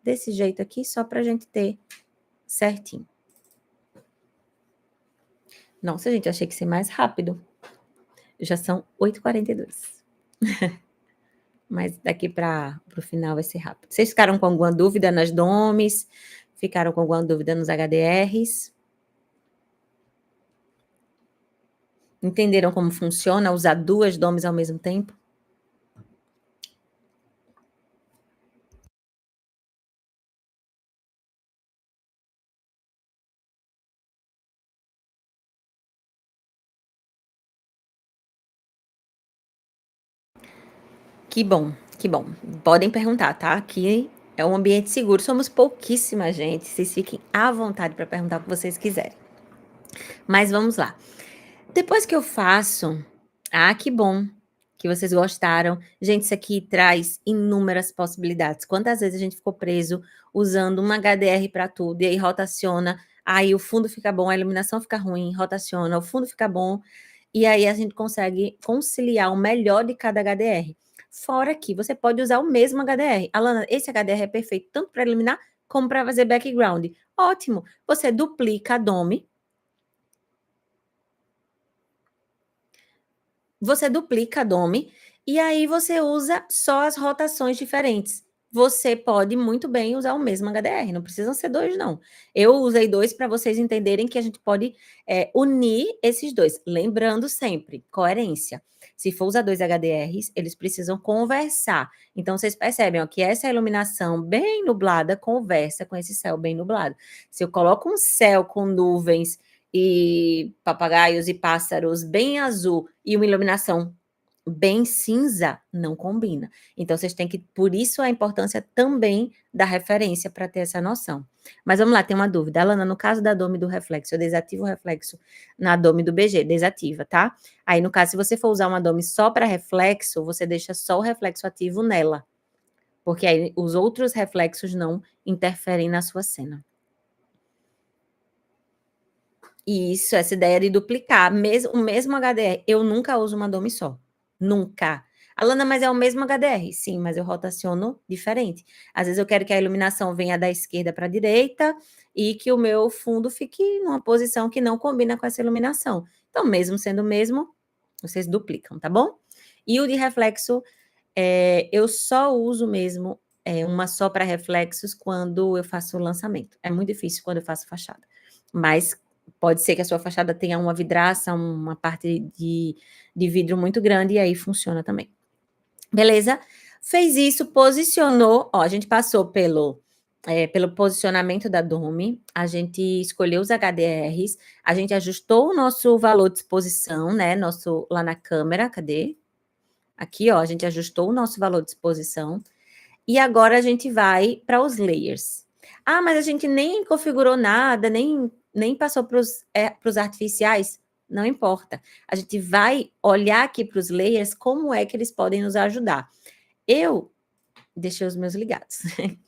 desse jeito aqui, só para a gente ter certinho. Nossa, gente, achei que ia ser mais rápido. Já são 8h42. Mas daqui para o final vai ser rápido. Vocês ficaram com alguma dúvida nas DOMs? Ficaram com alguma dúvida nos HDRs? Entenderam como funciona usar 2 DOMs ao mesmo tempo? Que bom, que bom. Podem perguntar, tá? Aqui é um ambiente seguro. Somos pouquíssima gente. Vocês fiquem à vontade para perguntar o que vocês quiserem. Mas vamos lá. Depois que eu faço, que bom que vocês gostaram. Gente, isso aqui traz inúmeras possibilidades. Quantas vezes a gente ficou preso usando uma HDR para tudo e aí rotaciona, aí o fundo fica bom, a iluminação fica ruim, rotaciona, o fundo fica bom, e aí a gente consegue conciliar o melhor de cada HDR. Fora que você pode usar o mesmo HDR. Alana, esse HDR é perfeito tanto para iluminar como para fazer background. Ótimo! Você duplica a DOM. Você duplica a DOM e aí você usa só as rotações diferentes. Você pode muito bem usar o mesmo HDR, não precisam ser 2, não. Eu usei 2 para vocês entenderem que a gente pode unir esses 2. Lembrando sempre, coerência. Se for usar 2 HDRs, eles precisam conversar. Então, vocês percebem ó, que essa iluminação bem nublada conversa com esse céu bem nublado. Se eu coloco um céu com nuvens e papagaios e pássaros bem azul e uma iluminação bem cinza, não combina. Então, vocês têm que, por isso a importância também da referência para ter essa noção. Mas vamos lá, tem uma dúvida. Alana, no caso da DOM do reflexo, eu desativo o reflexo na DOM do BG, desativa, tá? Aí, no caso, se você for usar uma DOM só para reflexo, você deixa só o reflexo ativo nela, porque aí os outros reflexos não interferem na sua cena. Isso, essa ideia de duplicar, o mesmo HDR. Eu nunca uso uma DOM só. Nunca. Alana, mas é o mesmo HDR? Sim, mas eu rotaciono diferente. Às vezes eu quero que a iluminação venha da esquerda para a direita e que o meu fundo fique numa posição que não combina com essa iluminação. Então, mesmo sendo o mesmo, vocês duplicam, tá bom? E o de reflexo, eu só uso mesmo uma só para reflexos quando eu faço o lançamento. É muito difícil quando eu faço fachada. Mas pode ser que a sua fachada tenha uma vidraça, uma parte de vidro muito grande, e aí funciona também. Beleza? Fez isso, posicionou, ó, a gente passou pelo posicionamento da DOM, a gente escolheu os HDRs, a gente ajustou o nosso valor de exposição, né, lá na câmera, cadê? Aqui, ó, a gente ajustou o nosso valor de exposição, e agora a gente vai para os layers. Ah, mas a gente nem configurou nada, nem passou para os artificiais. Não importa. A gente vai olhar aqui para os layers, como é que eles podem nos ajudar. Eu deixei os meus ligados.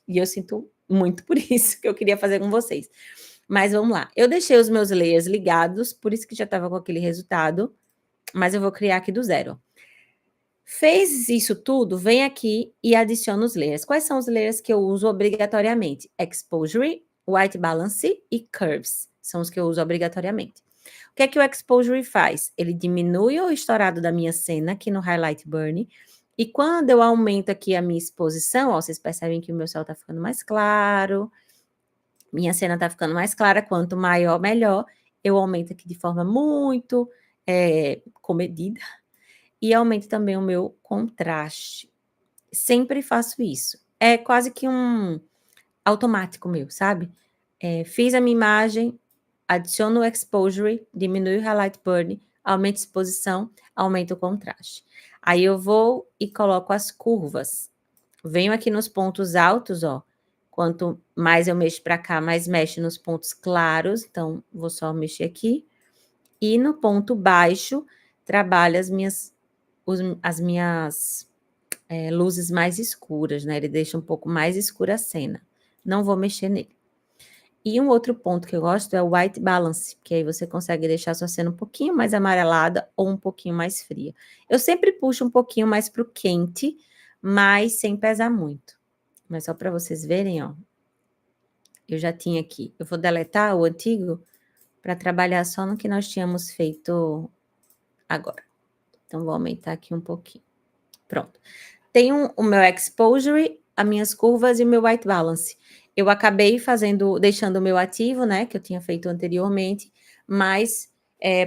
E eu sinto muito por isso que eu queria fazer com vocês. Mas vamos lá. Eu deixei os meus layers ligados, por isso que já estava com aquele resultado. Mas eu vou criar aqui do zero. Fez isso tudo, vem aqui e adiciona os layers. Quais são os layers que eu uso obrigatoriamente? Exposure, White Balance e Curves. São os que eu uso obrigatoriamente. O que é que o Exposure faz? Ele diminui o estourado da minha cena aqui no Highlight Burn. E quando eu aumento aqui a minha exposição, ó, vocês percebem que o meu céu está ficando mais claro. Minha cena está ficando mais clara. Quanto maior, melhor. Eu aumento aqui de forma muito comedida. E aumento também o meu contraste. Sempre faço isso. É quase que um automático meu, sabe? Fiz a minha imagem, adiciono o exposure, diminui o highlight burn, aumento a exposição, aumento o contraste. Aí eu vou e coloco as curvas. Venho aqui nos pontos altos, ó. Quanto mais eu mexo para cá, mais mexe nos pontos claros. Então, vou só mexer aqui. E no ponto baixo, trabalho as minhas luzes mais escuras, né? Ele deixa um pouco mais escura a cena. Não vou mexer nele. E um outro ponto que eu gosto é o white balance, que aí você consegue deixar a sua cena um pouquinho mais amarelada ou um pouquinho mais fria. Eu sempre puxo um pouquinho mais para o quente, mas sem pesar muito. Mas só para vocês verem, ó. Eu já tinha aqui. Eu vou deletar o antigo para trabalhar só no que nós tínhamos feito agora. Então, vou aumentar aqui um pouquinho. Pronto. Tenho o meu exposure, as minhas curvas e o meu white balance. Eu acabei deixando o meu ativo, né, que eu tinha feito anteriormente, mas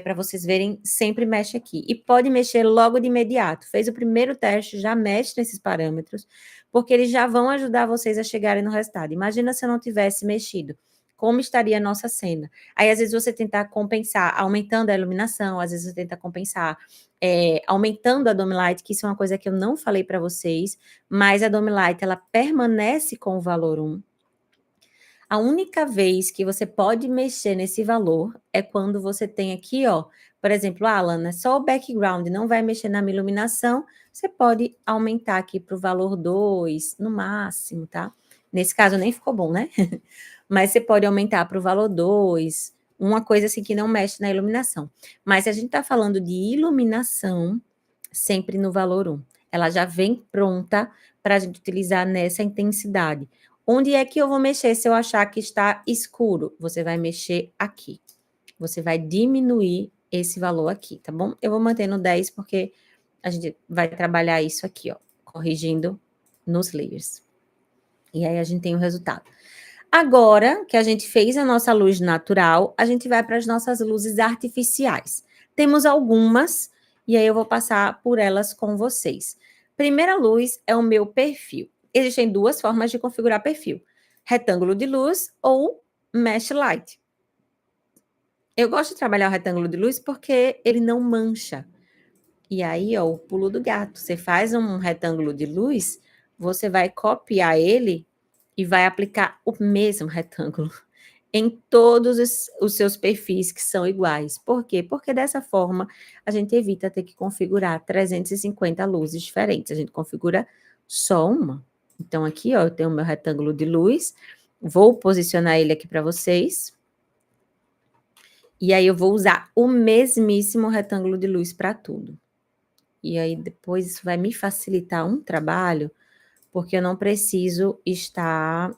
para vocês verem, sempre mexe aqui. E pode mexer logo de imediato. Fez o primeiro teste, já mexe nesses parâmetros, porque eles já vão ajudar vocês a chegarem no resultado. Imagina se eu não tivesse mexido. Como estaria a nossa cena? Aí, às vezes, você tenta compensar aumentando a iluminação, às vezes você tenta compensar aumentando a Dome Light, que isso é uma coisa que eu não falei para vocês, mas a Dome Light, ela permanece com o valor 1. A única vez que você pode mexer nesse valor é quando você tem aqui, ó, por exemplo, Alan, é só o background, não vai mexer na minha iluminação, você pode aumentar aqui para o valor 2, no máximo, tá? Nesse caso nem ficou bom, né? Mas você pode aumentar para o valor 2, uma coisa assim que não mexe na iluminação. Mas se a gente está falando de iluminação, sempre no valor 1. Ela já vem pronta para a gente utilizar nessa intensidade. Onde é que eu vou mexer se eu achar que está escuro? Você vai mexer aqui. Você vai diminuir esse valor aqui, tá bom? Eu vou manter no 10 porque a gente vai trabalhar isso aqui, ó, corrigindo nos layers. E aí a gente tem o resultado. Agora que a gente fez a nossa luz natural, a gente vai para as nossas luzes artificiais. Temos algumas, e aí eu vou passar por elas com vocês. Primeira luz é o meu perfil. Existem duas formas de configurar perfil: retângulo de luz ou mesh light. Eu gosto de trabalhar o retângulo de luz porque ele não mancha. E aí, ó, o pulo do gato. Você faz um retângulo de luz, você vai copiar ele e vai aplicar o mesmo retângulo em todos os seus perfis que são iguais. Por quê? Porque dessa forma a gente evita ter que configurar 350 luzes diferentes. A gente configura só uma. Então, aqui, ó, eu tenho o meu retângulo de luz. Vou posicionar ele aqui para vocês. E aí eu vou usar o mesmíssimo retângulo de luz para tudo. E aí depois isso vai me facilitar um trabalho, porque eu não preciso estar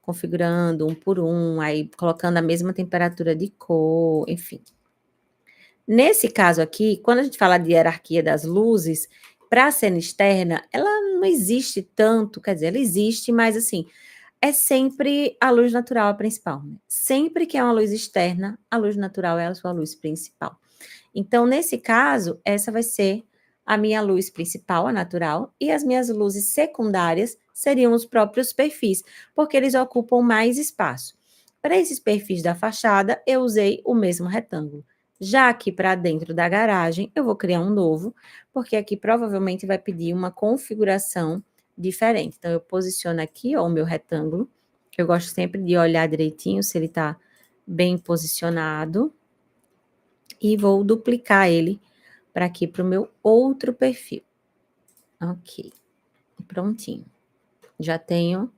configurando um por um, aí colocando a mesma temperatura de cor, enfim. Nesse caso aqui, quando a gente fala de hierarquia das luzes, para a cena externa, ela não existe tanto, quer dizer, ela existe, mas assim, é sempre a luz natural a principal, né? Sempre que é uma luz externa, a luz natural é a sua luz principal. Então, nesse caso, essa vai ser a minha luz principal, a natural, e as minhas luzes secundárias seriam os próprios perfis, porque eles ocupam mais espaço. Para esses perfis da fachada, eu usei o mesmo retângulo. Já aqui para dentro da garagem, eu vou criar um novo, porque aqui provavelmente vai pedir uma configuração diferente. Então, eu posiciono aqui, ó, o meu retângulo. Eu gosto sempre de olhar direitinho se ele está bem posicionado. E vou duplicar ele para aqui, para o meu outro perfil. Ok. Prontinho. Já tenho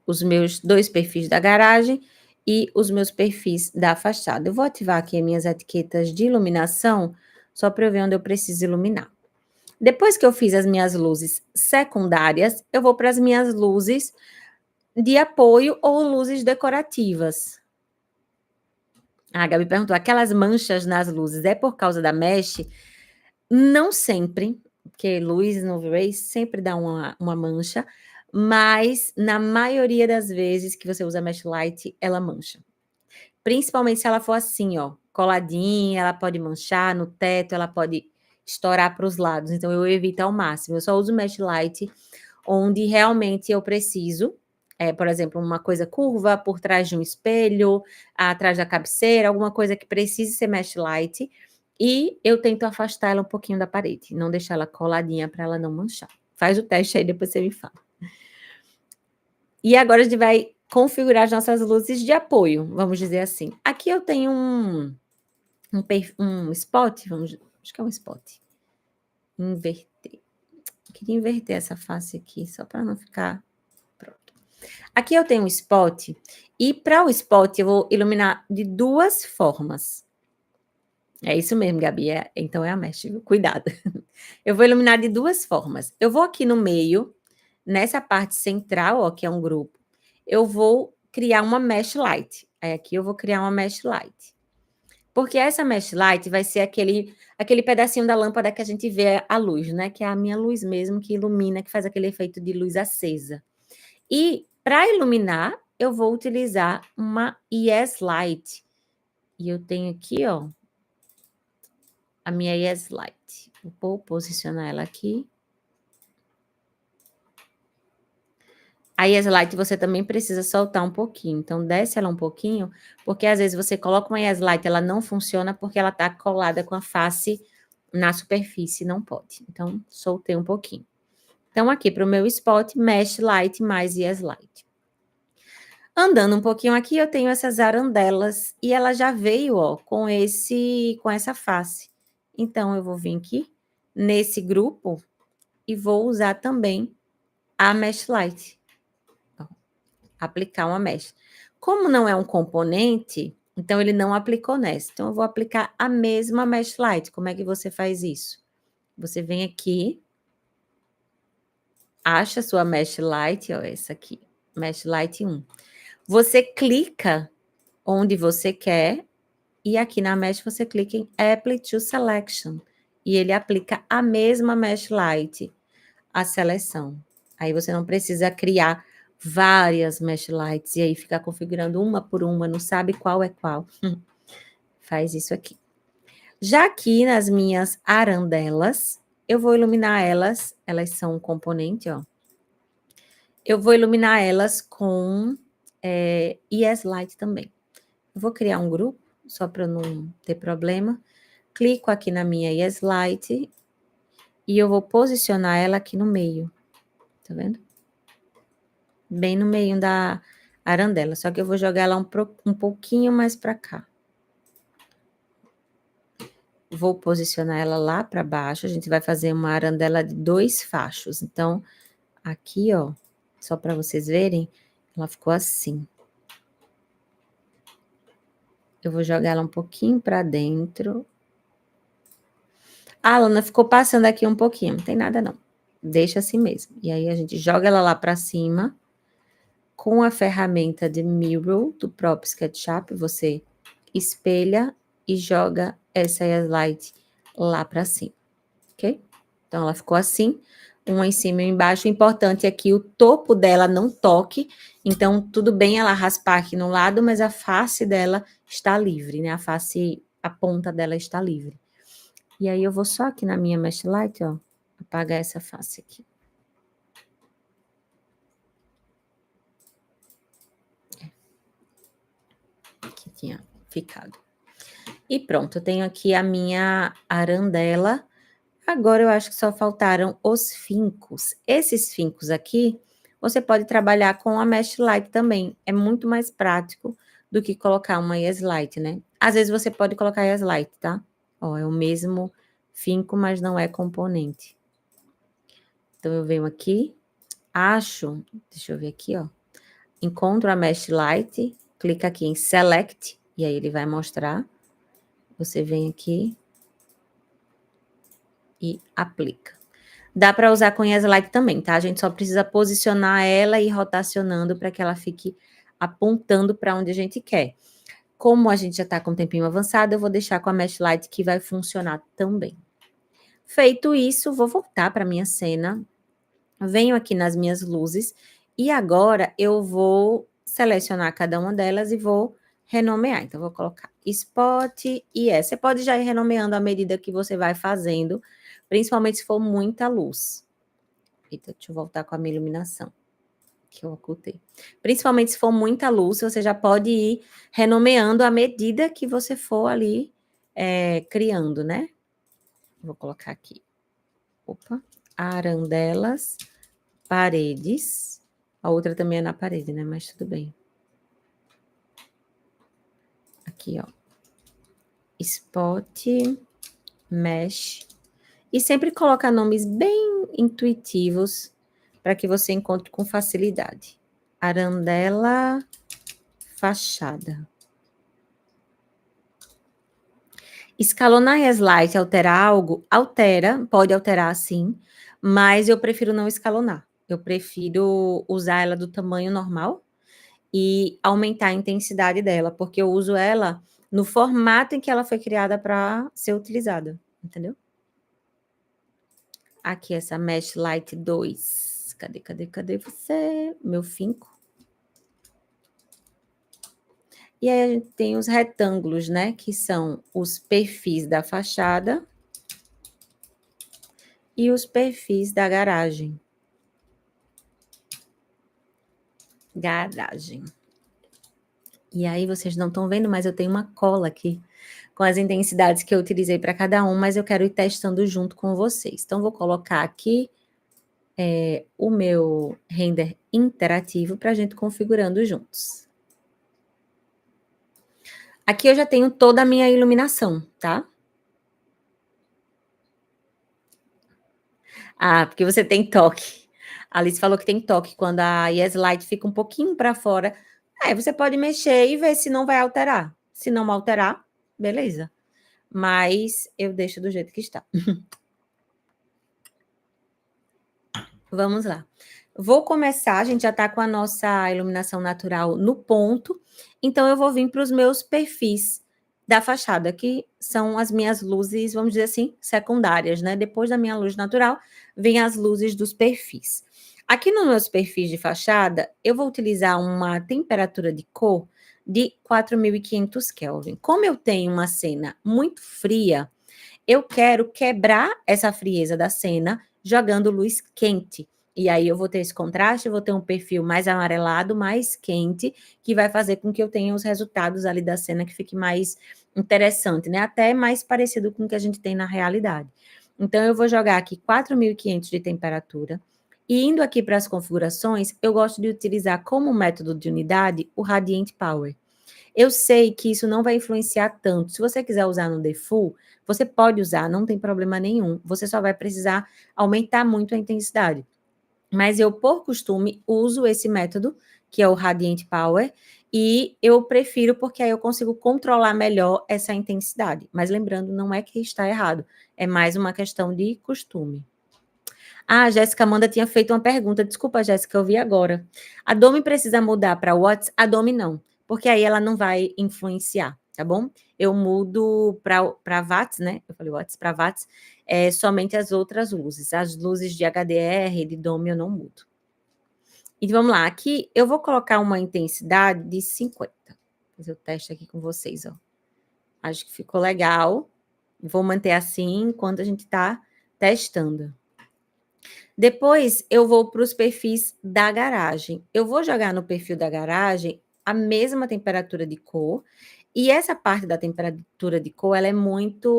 os meus dois perfis da garagem e os meus perfis da fachada. Eu vou ativar aqui as minhas etiquetas de iluminação, só para eu ver onde eu preciso iluminar. Depois que eu fiz as minhas luzes secundárias, eu vou para as minhas luzes de apoio ou luzes decorativas. A Gabi perguntou, aquelas manchas nas luzes é por causa da mesh? Não sempre, porque luz no V-Ray sempre dá uma mancha, mas na maioria das vezes que você usa mesh light, ela mancha. Principalmente se ela for assim, ó, coladinha, ela pode manchar no teto, ela pode estourar para os lados. Então, eu evito ao máximo. Eu só uso mesh light onde realmente eu preciso, por exemplo, uma coisa curva por trás de um espelho, atrás da cabeceira, alguma coisa que precise ser mesh light, e eu tento afastar ela um pouquinho da parede, não deixar ela coladinha para ela não manchar. Faz o teste aí, depois você me fala. E agora a gente vai configurar as nossas luzes de apoio, vamos dizer assim. Aqui eu tenho um spot, acho que é um spot. Inverter. Eu queria inverter essa face aqui, só para não ficar... Pronto. Aqui eu tenho um spot, e para o spot eu vou iluminar de 2 formas. É isso mesmo, Gabi, então é a mesh, viu? Cuidado. Eu vou iluminar de 2 formas. Eu vou aqui no meio, nessa parte central, ó, que é um grupo, eu vou criar uma mesh light. Aí aqui eu vou criar uma mesh light. Porque essa mesh light vai ser aquele pedacinho da lâmpada que a gente vê a luz, né? Que é a minha luz mesmo, que ilumina, que faz aquele efeito de luz acesa. E para iluminar, eu vou utilizar uma Yes Light. E eu tenho aqui, ó, a minha Yes Light. Vou posicionar ela aqui. A Yes Light você também precisa soltar um pouquinho. Então, desce ela um pouquinho, porque às vezes você coloca uma Yes Light, ela não funciona porque ela está colada com a face na superfície, não pode. Então, soltei um pouquinho. Então, aqui para o meu spot, Mesh Light mais Yes Light. Andando um pouquinho aqui, eu tenho essas arandelas e ela já veio, ó, com essa face. Então, eu vou vir aqui nesse grupo e vou usar também a Mesh Light. Aplicar uma mesh. Como não é um componente, então ele não aplicou nessa. Então, eu vou aplicar a mesma mesh light. Como é que você faz isso? Você vem aqui, acha a sua mesh light, ó, essa aqui, mesh light 1. Você clica onde você quer e aqui na mesh você clica em Apply to Selection e ele aplica a mesma mesh light, a seleção. Aí você não precisa criar várias mesh lights e aí ficar configurando uma por uma, não sabe qual é qual. Faz isso aqui. Já aqui nas minhas arandelas, eu vou iluminar elas são um componente, ó. Eu vou iluminar elas com Yes Light também. Eu vou criar um grupo, só para não ter problema. Clico aqui na minha Yes Light e eu vou posicionar ela aqui no meio. Tá vendo? Bem no meio da arandela, só que eu vou jogar ela um pouquinho mais para cá. Vou posicionar ela lá para baixo, a gente vai fazer uma arandela de 2 fachos. Então, aqui, ó, só para vocês verem, ela ficou assim. Eu vou jogar ela um pouquinho para dentro. A Lana ficou passando aqui um pouquinho, não tem nada não. Deixa assim mesmo. E aí a gente joga ela lá para cima. Com a ferramenta de Mirror do próprio SketchUp, você espelha e joga essa Light lá para cima, ok? Então, ela ficou assim, uma em cima e embaixo. O importante é que o topo dela não toque, então, tudo bem ela raspar aqui no lado, mas a face dela está livre, né? A ponta dela está livre. E aí, eu vou só aqui na minha Mesh Light, ó, apagar essa face aqui. Que tinha ficado. E pronto, eu tenho aqui a minha arandela. Agora eu acho que só faltaram os fincos. Esses fincos aqui, você pode trabalhar com a Mesh Light também. É muito mais prático do que colocar uma Yes Light, né? Às vezes você pode colocar Yes Light, tá? Ó, é o mesmo finco, mas não é componente. Então eu venho aqui, deixa eu ver aqui, ó. Encontro a Mesh Light, clica aqui em Select, e aí ele vai mostrar. Você vem aqui e aplica. Dá para usar com Yes Light também, tá? A gente só precisa posicionar ela e ir rotacionando para que ela fique apontando para onde a gente quer. Como a gente já está com um tempinho avançado, eu vou deixar com a Mesh Light que vai funcionar também. Feito isso, vou voltar para minha cena. Venho aqui nas minhas luzes e agora eu vou selecionar cada uma delas e vou renomear. Então, vou colocar Spot e Yes. Você pode já ir renomeando à medida que você vai fazendo, principalmente se for muita luz. Eita, deixa eu voltar com a minha iluminação. que eu ocultei. Principalmente se for muita luz, você já pode ir renomeando à medida que você for ali criando, né? Vou colocar aqui. Opa. Arandelas, paredes. A outra também é na parede, né? Mas tudo bem. Aqui, ó. Spot, mesh. E sempre coloca nomes bem intuitivos para que você encontre com facilidade. Arandela, fachada. Escalonar e slide alterar algo? Altera, pode alterar sim, mas eu prefiro não escalonar. Eu prefiro usar ela do tamanho normal e aumentar a intensidade dela, porque eu uso ela no formato em que ela foi criada para ser utilizada, entendeu? Aqui essa Mesh Light 2. Cadê você? Meu finco. E aí a gente tem os retângulos, né? Que são os perfis da fachada e os perfis da garagem. Garagem. E aí vocês não estão vendo, mas eu tenho uma cola aqui com as intensidades que eu utilizei para cada um, mas eu quero ir testando junto com vocês. Então, vou colocar aqui o meu render interativo para a gente configurando juntos. Aqui eu já tenho toda a minha iluminação, tá? Ah, porque você tem toque. A Alice falou que tem toque quando a Yes Light fica um pouquinho para fora. Aí você pode mexer e ver se não vai alterar. Se não alterar, beleza. Mas eu deixo do jeito que está. Vamos lá. Vou começar, a gente já está com a nossa iluminação natural no ponto, então eu vou vir para os meus perfis da fachada, que são as minhas luzes, vamos dizer assim, secundárias, né? Depois da minha luz natural, vem as luzes dos perfis. Aqui nos meus perfis de fachada, eu vou utilizar uma temperatura de cor de 4.500 Kelvin. Como eu tenho uma cena muito fria, eu quero quebrar essa frieza da cena jogando luz quente. E aí eu vou ter esse contraste, vou ter um perfil mais amarelado, mais quente, que vai fazer com que eu tenha os resultados ali da cena que fique mais interessante, né? Até mais parecido com o que a gente tem na realidade. Então, eu vou jogar aqui 4.500 de temperatura. E indo aqui para as configurações, eu gosto de utilizar como método de unidade o Radiant Power. Eu sei que isso não vai influenciar tanto. Se você quiser usar no default, você pode usar, não tem problema nenhum. Você só vai precisar aumentar muito a intensidade. Mas eu, por costume, uso esse método, que é o Radiant Power, e eu prefiro porque aí eu consigo controlar melhor essa intensidade. Mas lembrando, não é que está errado, é mais uma questão de costume. Ah, a Jéssica Amanda tinha feito uma pergunta. Desculpa, Jéssica, eu vi agora. A Domi precisa mudar para Watts? A Domi não, porque aí ela não vai influenciar, tá bom? Eu mudo para Watts, né? Eu falei Watts para Watts, somente as outras luzes. As luzes de HDR, de Domi, eu não mudo. E vamos lá, aqui eu vou colocar uma intensidade de 50. Vou fazer o teste aqui com vocês, ó. Acho que ficou legal. Vou manter assim enquanto a gente está testando. Depois eu vou para os perfis da garagem. Eu vou jogar no perfil da garagem a mesma temperatura de cor. E essa parte da temperatura de cor, ela é muito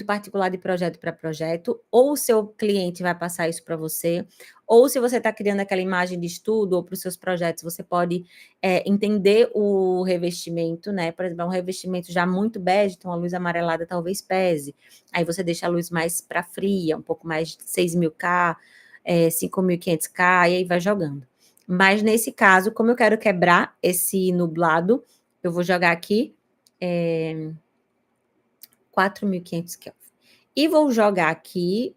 particular de projeto para projeto, ou o seu cliente vai passar isso para você, ou se você está criando aquela imagem de estudo, ou para os seus projetos, você pode entender o revestimento, né? Por exemplo, um revestimento já muito bege, então a luz amarelada talvez pese. Aí você deixa a luz mais para fria, um pouco mais de 6.000K, 5.500K, e aí vai jogando. Mas nesse caso, como eu quero quebrar esse nublado, eu vou jogar aqui 4.500 Kelvin. E vou jogar aqui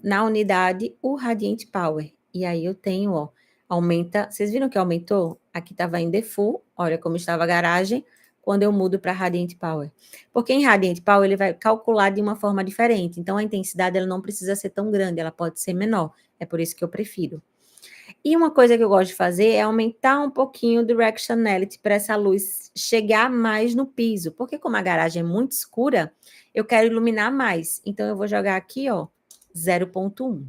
na unidade o Radiant Power. E aí eu tenho, ó, aumenta. Vocês viram que aumentou? Aqui estava em default, olha como estava a garagem, quando eu mudo para Radiant Power. Porque em Radiant Power ele vai calcular de uma forma diferente. Então a intensidade ela não precisa ser tão grande, ela pode ser menor. É por isso que eu prefiro. E uma coisa que eu gosto de fazer é aumentar um pouquinho o directionality para essa luz chegar mais no piso, porque como a garagem é muito escura, eu quero iluminar mais. Então eu vou jogar aqui, ó, 0.1.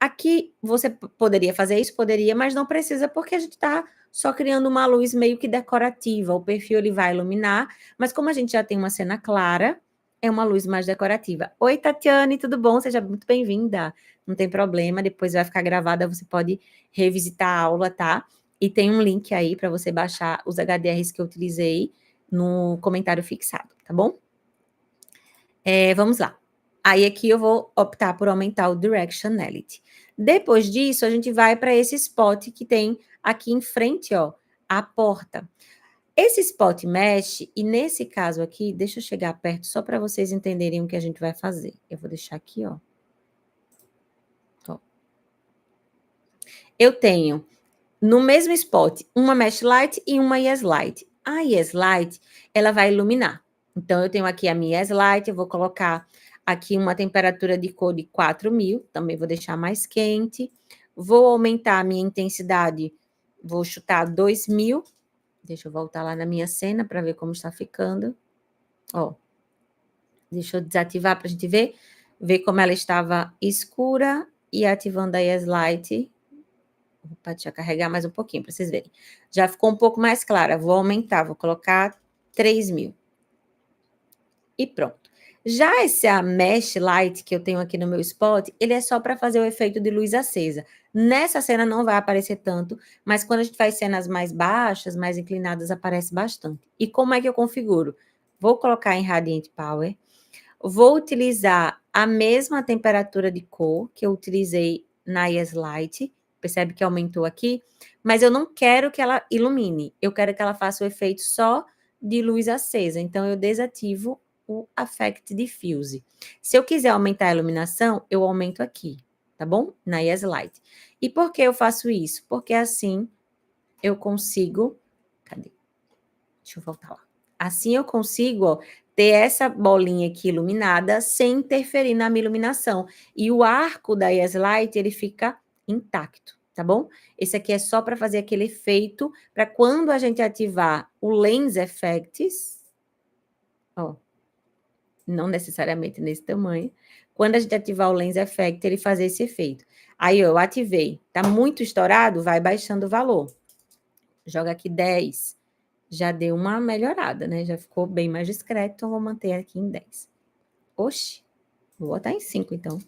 Aqui você poderia fazer isso? Poderia, mas não precisa porque a gente está só criando uma luz meio que decorativa. O perfil ele vai iluminar, mas como a gente já tem uma cena clara, é uma luz mais decorativa. Oi, Tatiane, tudo bom? Seja muito bem-vinda. Não tem problema, depois vai ficar gravada, você pode revisitar a aula, tá? E tem um link aí para você baixar os HDRs que eu utilizei no comentário fixado, tá bom? Vamos lá. Aí aqui eu vou optar por aumentar o Directionality. Depois disso, a gente vai para esse spot que tem aqui em frente, ó, a porta. Esse spot mexe, e nesse caso aqui, deixa eu chegar perto só para vocês entenderem o que a gente vai fazer. Eu vou deixar aqui, ó. Eu tenho no mesmo spot uma Mesh Light e uma Yes Light. A Yes Light, ela vai iluminar. Então, eu tenho aqui a minha Yes Light, eu vou colocar aqui uma temperatura de cor de 4000, também vou deixar mais quente. Vou aumentar a minha intensidade, vou chutar 2000. Deixa eu voltar lá na minha cena para ver como está ficando. Ó, deixa eu desativar para a gente ver como ela estava escura e ativando a Yes Light. Opa, deixa eu carregar mais um pouquinho para vocês verem. Já ficou um pouco mais clara. Vou aumentar, vou colocar 3000. E pronto. Já essa Mesh Light que eu tenho aqui no meu spot, ele é só para fazer o efeito de luz acesa. Nessa cena não vai aparecer tanto, mas quando a gente faz cenas mais baixas, mais inclinadas, aparece bastante. E como é que eu configuro? Vou colocar em Radiant Power. Vou utilizar a mesma temperatura de cor que eu utilizei na Yes Light. Percebe que aumentou aqui? Mas eu não quero que ela ilumine. Eu quero que ela faça o efeito só de luz acesa. Então, eu desativo o Affect Diffuse. Se eu quiser aumentar a iluminação, eu aumento aqui, tá bom? Na Yes Light. E por que eu faço isso? Porque assim eu consigo... Cadê? Deixa eu voltar lá. Assim eu consigo, ó, ter essa bolinha aqui iluminada sem interferir na minha iluminação. E o arco da Yes Light, ele fica intacto, tá bom? Esse aqui é só para fazer aquele efeito, para quando a gente ativar o Lens Effects, ó, não necessariamente nesse tamanho, quando a gente ativar o Lens Effect, ele fazer esse efeito. Aí, eu ativei. Tá muito estourado? Vai baixando o valor. Joga aqui 10. Já deu uma melhorada, né? Já ficou bem mais discreto, então vou manter aqui em 10. Oxi, vou botar em 5, então.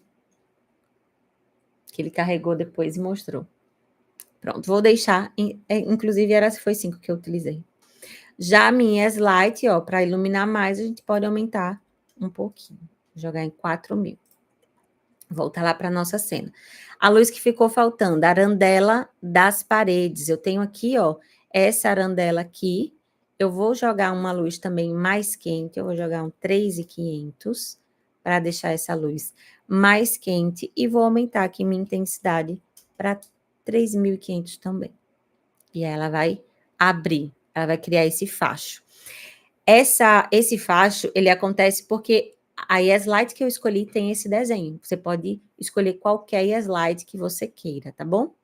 Que ele carregou depois e mostrou. Pronto, vou deixar, inclusive foi 5 que eu utilizei. Já a minha Light, ó, para iluminar mais, a gente pode aumentar um pouquinho. Vou jogar em 4000. Volta lá para a nossa cena. A luz que ficou faltando, a arandela das paredes. Eu tenho aqui, ó, essa arandela aqui. Eu vou jogar uma luz também mais quente. Eu vou jogar um 3.500 para deixar essa luz mais quente. E vou aumentar aqui minha intensidade para 3.500 também. E ela vai abrir, ela vai criar esse facho. Esse facho, ele acontece porque a Yes Light que eu escolhi tem esse desenho. Você pode escolher qualquer Yes Light que você queira, tá bom?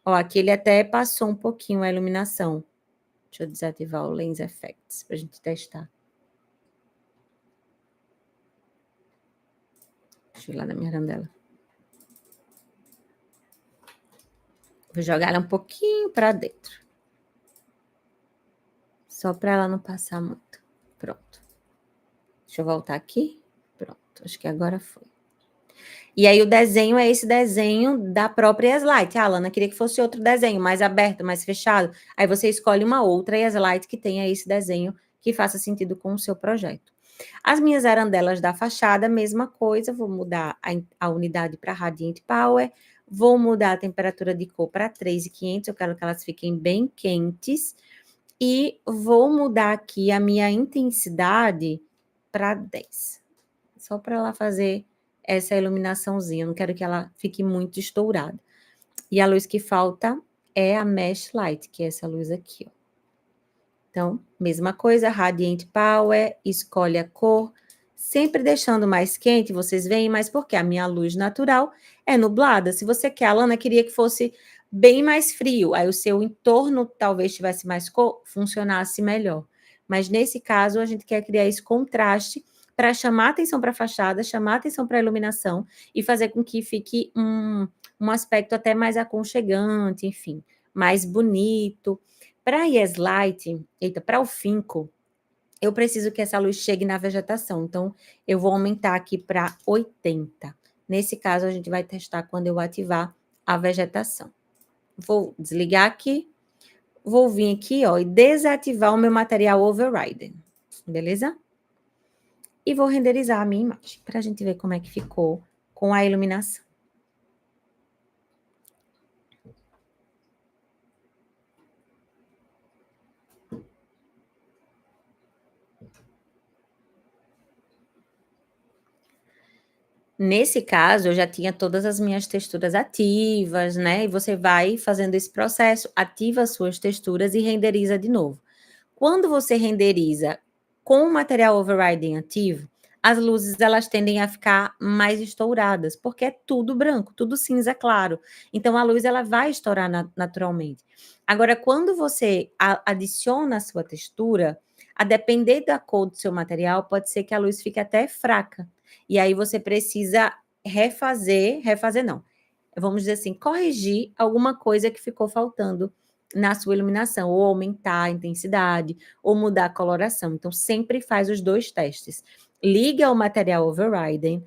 Ó, aqui ele até passou um pouquinho a iluminação. Deixa eu desativar o Lens Effects para a gente testar. Deixa eu ir lá na minha arandela. Vou jogar ela um pouquinho para dentro. Só para ela não passar muito. Pronto. Deixa eu voltar aqui. Pronto, acho que agora foi. E aí o desenho é esse desenho da própria Yeslight. Ah, Alana, queria que fosse outro desenho, mais aberto, mais fechado. Aí você escolhe uma outra Yeslight que tenha esse desenho que faça sentido com o seu projeto. As minhas arandelas da fachada, mesma coisa, vou mudar a unidade para Radiant Power, vou mudar a temperatura de cor para 3.500, eu quero que elas fiquem bem quentes, e vou mudar aqui a minha intensidade para 10. Só para ela fazer essa iluminaçãozinha, eu não quero que ela fique muito estourada. E a luz que falta é a Mesh Light, que é essa luz aqui, ó. Então, mesma coisa, Radiant Power, escolhe a cor, sempre deixando mais quente, vocês veem, mas porque a minha luz natural é nublada. Se você quer, a Alana queria que fosse bem mais frio, aí o seu entorno talvez tivesse mais cor, funcionasse melhor. Mas nesse caso, a gente quer criar esse contraste para chamar atenção para a fachada, chamar atenção para a iluminação e fazer com que fique um aspecto até mais aconchegante, enfim, mais bonito. Para a Yes Light, eita, para o Finco, eu preciso que essa luz chegue na vegetação, então eu vou aumentar aqui para 80. Nesse caso, a gente vai testar quando eu ativar a vegetação. Vou desligar aqui, vou vir aqui, ó, e desativar o meu material override, beleza? E vou renderizar a minha imagem, para a gente ver como é que ficou com a iluminação. Nesse caso, eu já tinha todas as minhas texturas ativas, né? E você vai fazendo esse processo, ativa as suas texturas e renderiza de novo. Quando você renderiza com o material overriding ativo, as luzes elas tendem a ficar mais estouradas, porque é tudo branco, tudo cinza claro. Então a luz ela vai estourar naturalmente. Agora, quando você adiciona a sua textura, a depender da cor do seu material, pode ser que a luz fique até fraca. E aí você precisa refazer não. Vamos dizer assim, corrigir alguma coisa que ficou faltando na sua iluminação, ou aumentar a intensidade, ou mudar a coloração. Então, sempre faz os dois testes. Liga o material overriding,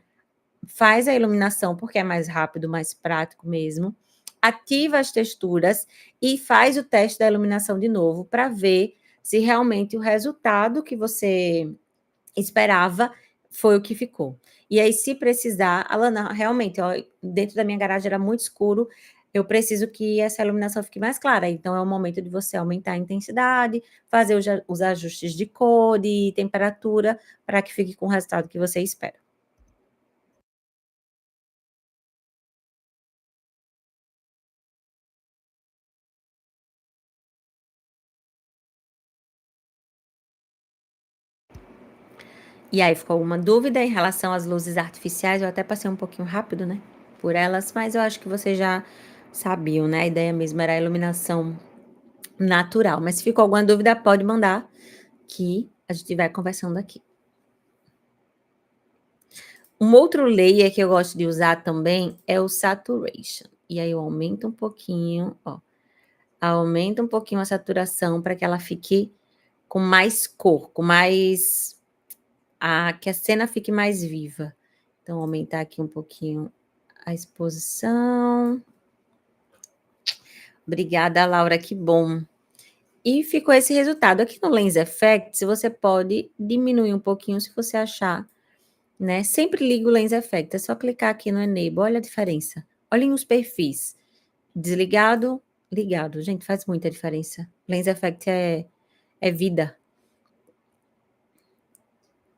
faz a iluminação, porque é mais rápido, mais prático mesmo, ativa as texturas e faz o teste da iluminação de novo, para ver se realmente o resultado que você esperava foi o que ficou. E aí, se precisar, Alana, realmente, ó, dentro da minha garagem era muito escuro, eu preciso que essa iluminação fique mais clara. Então, é o momento de você aumentar a intensidade, fazer os ajustes de cor, de temperatura, para que fique com o resultado que você espera. E aí, ficou alguma dúvida em relação às luzes artificiais? Eu até passei um pouquinho rápido, né, por elas, mas eu acho que vocês já sabiam, né? A ideia mesmo era a iluminação natural. Mas se ficou alguma dúvida, pode mandar, que a gente vai conversando aqui. Um outro layer que eu gosto de usar também é o Saturation. E aí eu aumento um pouquinho, ó. Aumento um pouquinho a saturação para que ela fique com mais cor, com mais... que a cena fique mais viva. Então, aumentar aqui um pouquinho a exposição. Obrigada, Laura, que bom. E ficou esse resultado. Aqui no Lens Effects, você pode diminuir um pouquinho se você achar, né? Sempre liga o Lens Effect, é só clicar aqui no Enable, olha a diferença. Olhem os perfis. Desligado, ligado. Gente, faz muita diferença. Lens Effect é vida.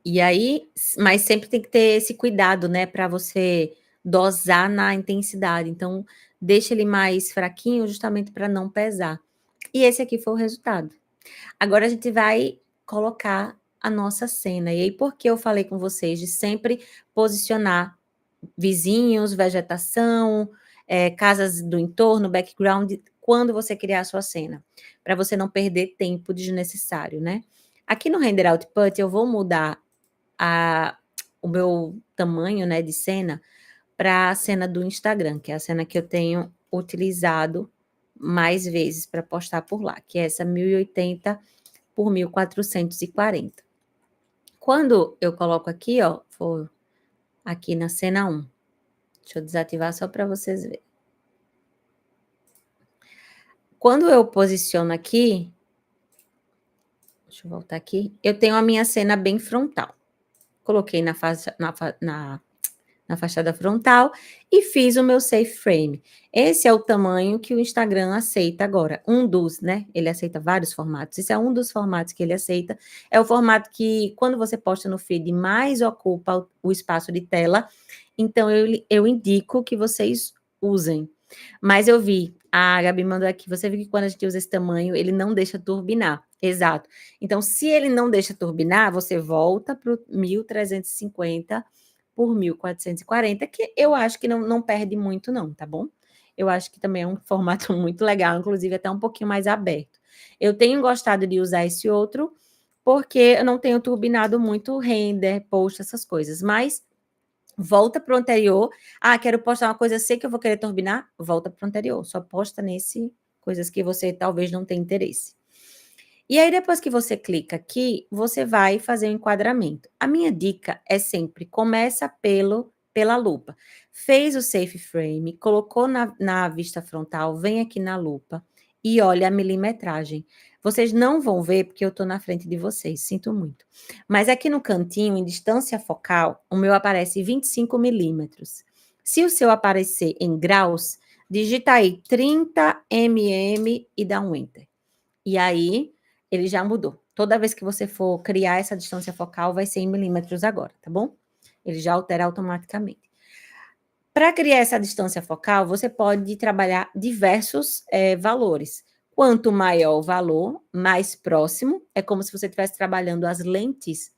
E aí, mas sempre tem que ter esse cuidado, né? Para você dosar na intensidade. Então, deixa ele mais fraquinho justamente para não pesar. E esse aqui foi o resultado. Agora a gente vai colocar a nossa cena. E aí, por que eu falei com vocês de sempre posicionar vizinhos, vegetação, casas do entorno, background, quando você criar a sua cena, para você não perder tempo desnecessário, né? Aqui no Render Output, eu vou mudar o meu tamanho, né, de cena para a cena do Instagram, que é a cena que eu tenho utilizado mais vezes para postar por lá, que é essa 1080 por 1440. Quando eu coloco aqui, ó, for aqui na cena 1, deixa eu desativar só para vocês verem. Quando eu posiciono aqui, deixa eu voltar aqui, eu tenho a minha cena bem frontal. Coloquei na fachada frontal e fiz o meu safe frame. Esse é o tamanho que o Instagram aceita agora, um dos, né? Ele aceita vários formatos. Esse é um dos formatos que ele aceita. É o formato que, quando você posta no feed, mais ocupa o espaço de tela. Então, eu indico que vocês usem. Mas eu vi, a Gabi mandou aqui, você viu que quando a gente usa esse tamanho, ele não deixa turbinar. Exato. Então, se ele não deixa turbinar, você volta para o 1350 por 1440, que eu acho que não perde muito não, tá bom? Eu acho que também é um formato muito legal, inclusive até um pouquinho mais aberto. Eu tenho gostado de usar esse outro, porque eu não tenho turbinado muito render, post, essas coisas, mas volta para o anterior. Ah, quero postar uma coisa, sei que eu vou querer turbinar, volta para o anterior, só posta nesse, coisas que você talvez não tenha interesse. E aí, depois que você clica aqui, você vai fazer o enquadramento. A minha dica é sempre, começa pela lupa. Fez o safe frame, colocou na vista frontal, vem aqui na lupa e olha a milimetragem. Vocês não vão ver porque eu estou na frente de vocês, sinto muito. Mas aqui no cantinho, em distância focal, o meu aparece 25 milímetros. Se o seu aparecer em graus, digita aí 30 mm e dá um enter. E aí, ele já mudou. Toda vez que você for criar essa distância focal, vai ser em milímetros agora, tá bom? Ele já altera automaticamente. Para criar essa distância focal, você pode trabalhar diversos valores. Quanto maior o valor, mais próximo, é como se você estivesse trabalhando as lentes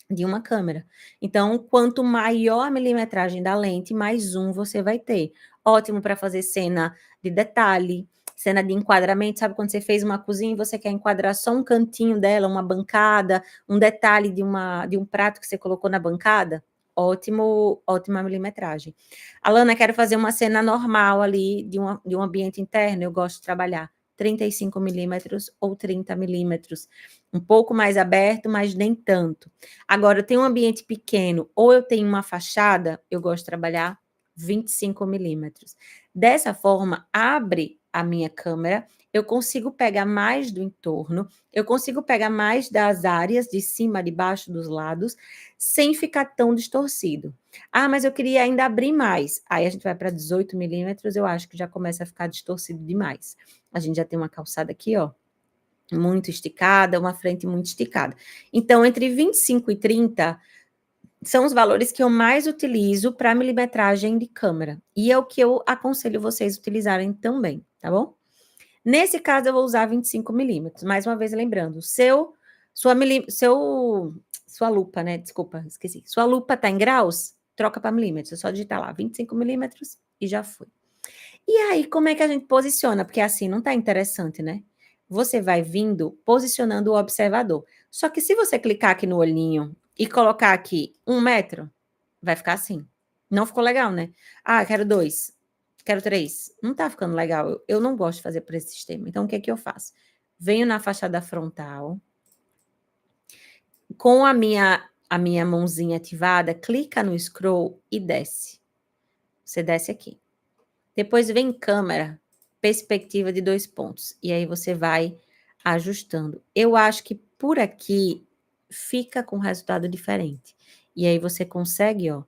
de uma câmera. Então, quanto maior a milimetragem da lente, mais zoom você vai ter. Ótimo para fazer cena de detalhe, cena de enquadramento. Sabe quando você fez uma cozinha e você quer enquadrar só um cantinho dela, uma bancada, um detalhe de um prato que você colocou na bancada? Ótima milimetragem. Alana, quero fazer uma cena normal ali de um ambiente interno, eu gosto de trabalhar 35 milímetros ou 30 milímetros. Um pouco mais aberto, mas nem tanto. Agora, eu tenho um ambiente pequeno ou eu tenho uma fachada, eu gosto de trabalhar 25 milímetros. Dessa forma, abre a minha câmera, eu consigo pegar mais do entorno, eu consigo pegar mais das áreas de cima, de baixo, dos lados, sem ficar tão distorcido. Ah, mas eu queria ainda abrir mais. Aí a gente vai para 18 milímetros, eu acho que já começa a ficar distorcido demais. A gente já tem uma calçada aqui, ó, muito esticada, uma frente muito esticada. Então, entre 25 e 30 são os valores que eu mais utilizo para milimetragem de câmera. E é o que eu aconselho vocês utilizarem também, tá bom? Nesse caso, eu vou usar 25 milímetros. Mais uma vez, lembrando, sua lupa, né? Desculpa, esqueci. Sua lupa está em graus? Troca para milímetros. É só digitar lá, 25 milímetros e já foi. E aí, como é que a gente posiciona? Porque assim não está interessante, né? Você vai vindo posicionando o observador. Só que se você clicar aqui no olhinho e colocar aqui 1 metro, vai ficar assim. Não ficou legal, né? Ah, quero 2, quero 3. Não tá ficando legal. Eu não gosto de fazer por esse sistema. Então, o que é que eu faço? Venho na fachada frontal, com a minha mãozinha ativada, clica no scroll e desce. Você desce aqui. Depois vem câmera, perspectiva de 2 pontos. E aí você vai ajustando. Eu acho que por aqui fica com resultado diferente. E aí você consegue, ó,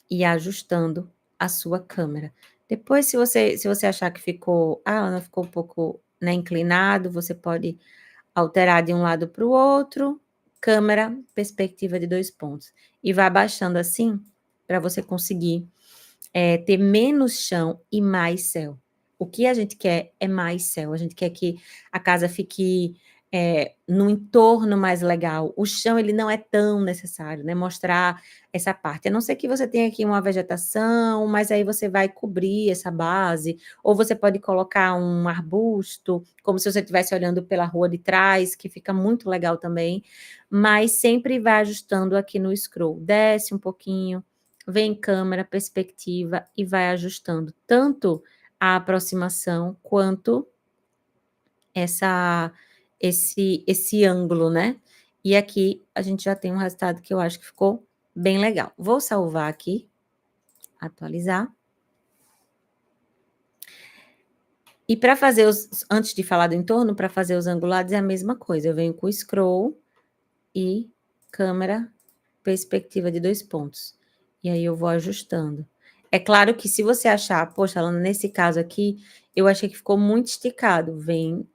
ir ajustando a sua câmera. Depois, se você achar que ficou, não ficou um pouco, né, inclinado, você pode alterar de um lado para o outro, câmera, perspectiva de 2 pontos. E vai abaixando assim, para você conseguir ter menos chão e mais céu. O que a gente quer é mais céu, a gente quer que a casa fique no entorno mais legal. O chão, ele não é tão necessário, né? Mostrar essa parte. A não ser que você tenha aqui uma vegetação, mas aí você vai cobrir essa base, ou você pode colocar um arbusto, como se você estivesse olhando pela rua de trás, que fica muito legal também, mas sempre vai ajustando aqui no scroll. Desce um pouquinho, vem câmera, perspectiva e vai ajustando tanto a aproximação quanto esse ângulo, né? E aqui a gente já tem um resultado que eu acho que ficou bem legal. Vou salvar aqui, atualizar. E para fazer antes de falar do entorno, para fazer os angulados é a mesma coisa. Eu venho com o scroll e câmera, perspectiva de 2 pontos. E aí eu vou ajustando. É claro que se você achar, poxa, Alana, nesse caso aqui, eu achei que ficou muito esticado, vem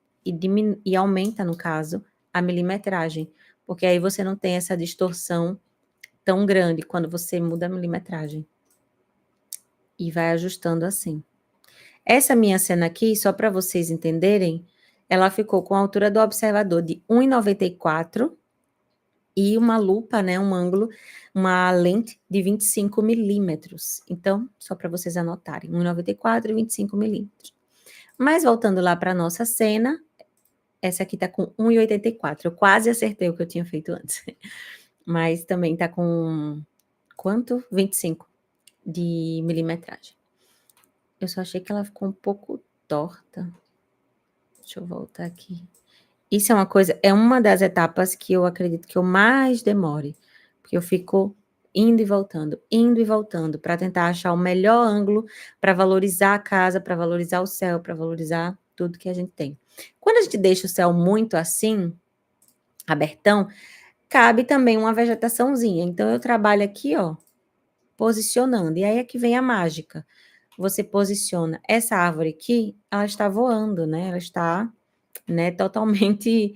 e aumenta, no caso, a milimetragem, porque aí você não tem essa distorção tão grande quando você muda a milimetragem. E vai ajustando assim. Essa minha cena aqui, só para vocês entenderem, ela ficou com a altura do observador de 1,94 e uma lupa, né, um ângulo, uma lente de 25 milímetros. Então, só para vocês anotarem, 1,94 e 25 milímetros. Mas voltando lá para a nossa cena, essa aqui tá com 1,84. Eu quase acertei o que eu tinha feito antes. Mas também tá com quanto? 25 de milimetragem. Eu só achei que ela ficou um pouco torta. Deixa eu voltar aqui. Isso é uma das etapas que eu acredito que eu mais demore, porque eu fico indo e voltando, para tentar achar o melhor ângulo, para valorizar a casa, para valorizar o céu, para valorizar tudo que a gente tem. Quando a gente deixa o céu muito assim, abertão, cabe também uma vegetaçãozinha. Então eu trabalho aqui, ó, posicionando. E aí é que vem a mágica. Você posiciona essa árvore aqui, ela está voando, né? Ela está, né, totalmente,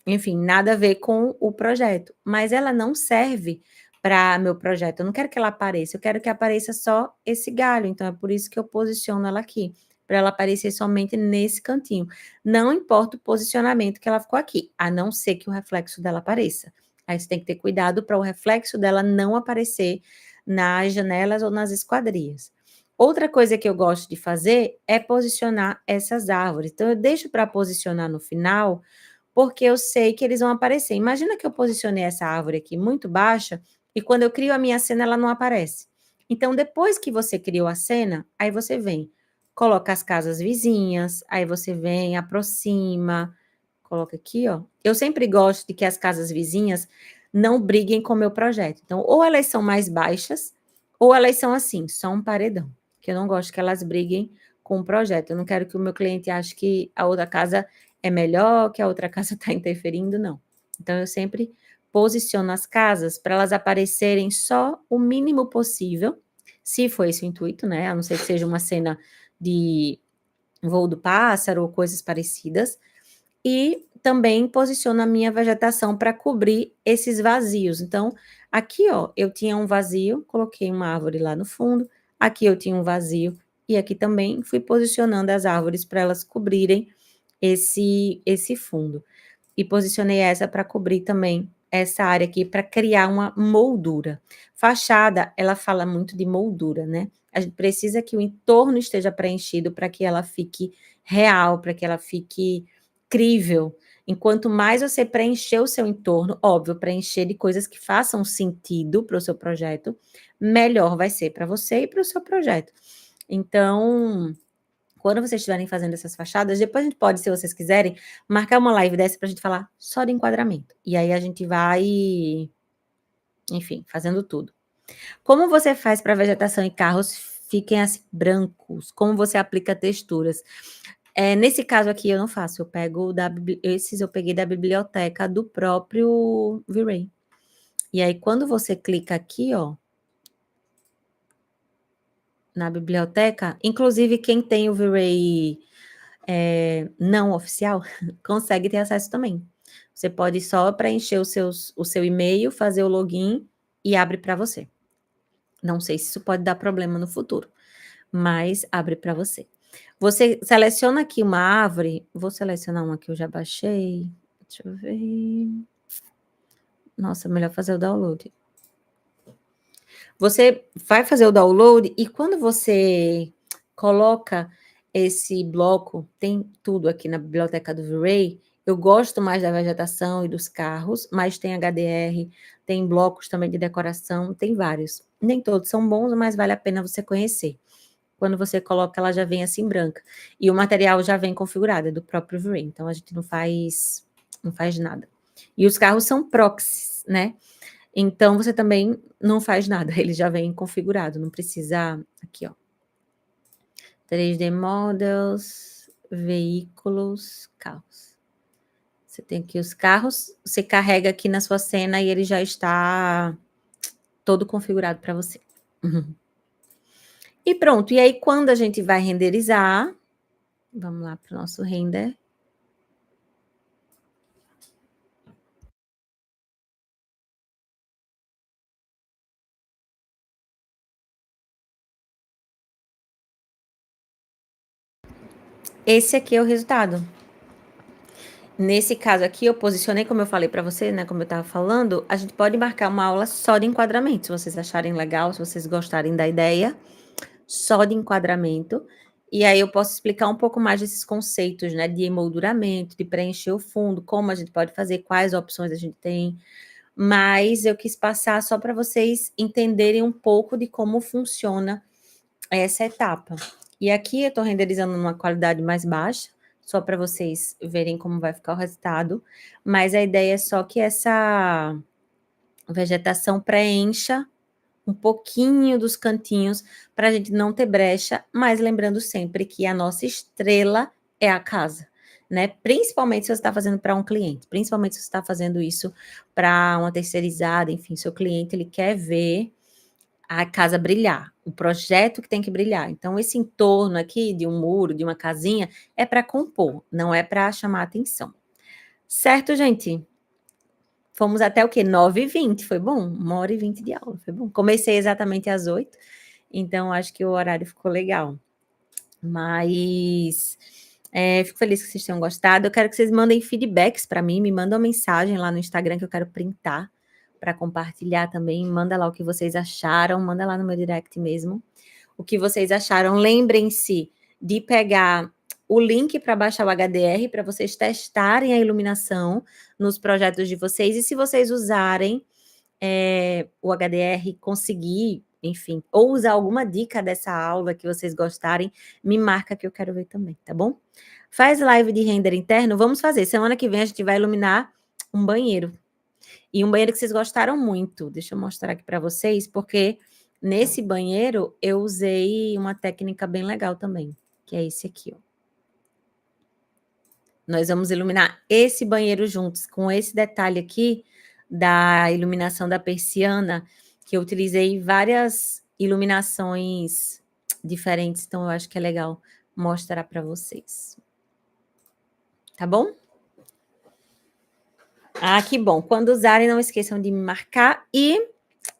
enfim, nada a ver com o projeto. Mas ela não serve para meu projeto. Eu não quero que ela apareça, eu quero que apareça só esse galho. Então é por isso que eu posiciono ela aqui, para ela aparecer somente nesse cantinho. Não importa o posicionamento que ela ficou aqui, a não ser que o reflexo dela apareça. Aí você tem que ter cuidado para o reflexo dela não aparecer nas janelas ou nas esquadrias. Outra coisa que eu gosto de fazer é posicionar essas árvores. Então, eu deixo para posicionar no final, porque eu sei que eles vão aparecer. Imagina que eu posicionei essa árvore aqui muito baixa e quando eu crio a minha cena, ela não aparece. Então, depois que você criou a cena, aí você vem, coloca as casas vizinhas, aí você vem, aproxima, coloca aqui, ó. Eu sempre gosto de que as casas vizinhas não briguem com o meu projeto. Então, ou elas são mais baixas, ou elas são assim, só um paredão. Que eu não gosto que elas briguem com o projeto. Eu não quero que o meu cliente ache que a outra casa é melhor, que a outra casa está interferindo, não. Então, eu sempre posiciono as casas para elas aparecerem só o mínimo possível, se for esse o intuito, né? A não ser que seja uma cena de voo do pássaro ou coisas parecidas, e também posiciono a minha vegetação para cobrir esses vazios. Então, aqui, ó, eu tinha um vazio, coloquei uma árvore lá no fundo, aqui eu tinha um vazio, e aqui também fui posicionando as árvores para elas cobrirem esse fundo. E posicionei essa para cobrir também essa área aqui, para criar uma moldura. Fachada, ela fala muito de moldura, né? A gente precisa que o entorno esteja preenchido para que ela fique real, para que ela fique crível. Enquanto mais você preencher o seu entorno, óbvio, preencher de coisas que façam sentido para o seu projeto, melhor vai ser para você e para o seu projeto. Então, quando vocês estiverem fazendo essas fachadas, depois a gente pode, se vocês quiserem, marcar uma live dessa para a gente falar só de enquadramento. E aí a gente vai, enfim, fazendo tudo. Como você faz para vegetação e carros fiquem assim brancos? Como você aplica texturas? Nesse caso aqui eu não faço, eu pego esses eu peguei da biblioteca do próprio V-Ray. E aí quando você clica aqui, ó, na biblioteca, inclusive quem tem o V-Ray não oficial, consegue ter acesso também. Você pode só preencher o seu e-mail, fazer o login e abre para você. Não sei se isso pode dar problema no futuro, mas abre para você. Você seleciona aqui uma árvore, vou selecionar uma que eu já baixei, deixa eu ver. Nossa, melhor fazer o download. Você vai fazer o download e quando você coloca esse bloco, tem tudo aqui na biblioteca do V-Ray. Eu gosto mais da vegetação e dos carros, mas tem HDR, tem blocos também de decoração, tem vários. Nem todos são bons, mas vale a pena você conhecer. Quando você coloca, ela já vem assim branca. E o material já vem configurado, é do próprio V-Ray, então a gente não faz nada. E os carros são proxies, né? Então, você também não faz nada, ele já vem configurado, não precisa... Aqui, ó. 3D Models, veículos, carros. Você tem aqui os carros, você carrega aqui na sua cena e ele já está todo configurado para você. Uhum. E pronto, e aí quando a gente vai renderizar, vamos lá para o nosso render. Esse aqui é o resultado. Nesse caso aqui, eu posicionei, como eu falei para você, né, como eu estava falando, a gente pode marcar uma aula só de enquadramento, se vocês acharem legal, se vocês gostarem da ideia, só de enquadramento. e aí eu posso explicar um pouco mais desses conceitos, né, de emolduramento, de preencher o fundo, como a gente pode fazer, quais opções a gente tem, mas eu quis passar só para vocês entenderem um pouco de como funciona essa etapa. E aqui eu estou renderizando numa qualidade mais baixa, só para vocês verem como vai ficar o resultado, mas a ideia é só que essa vegetação preencha um pouquinho dos cantinhos para a gente não ter brecha, mas lembrando sempre que a nossa estrela é a casa, né? Principalmente se você está fazendo para um cliente, principalmente se você está fazendo isso para uma terceirizada, enfim, seu cliente ele quer ver a casa brilhar, o projeto que tem que brilhar. Então, esse entorno aqui de um muro, de uma casinha, é para compor, não é para chamar atenção. Certo, gente? Fomos até o quê? 9h20, foi bom? 1h20 de aula, foi bom. Comecei exatamente às 8h, então acho que o horário ficou legal. Mas fico feliz que vocês tenham gostado. Eu quero que vocês mandem feedbacks para mim, me mandem uma mensagem lá no Instagram que eu quero printar para compartilhar também. Manda lá o que vocês acharam, manda lá no meu direct mesmo o que vocês acharam. Lembrem-se de pegar o link para baixar o HDR para vocês testarem a iluminação nos projetos de vocês, e se vocês usarem o HDR, conseguir, enfim, ou usar alguma dica dessa aula que vocês gostarem, me marca que eu quero ver também, tá bom? Faz live de render interno, vamos fazer. Semana que vem a gente vai iluminar um banheiro. E um banheiro que vocês gostaram muito. Deixa eu mostrar aqui para vocês, porque nesse banheiro eu usei uma técnica bem legal também, que é esse aqui, ó. Nós vamos iluminar esse banheiro juntos, com esse detalhe aqui da iluminação da persiana, que eu utilizei várias iluminações diferentes, então eu acho que é legal mostrar para vocês. Tá bom? Ah, que bom. Quando usarem, não esqueçam de me marcar e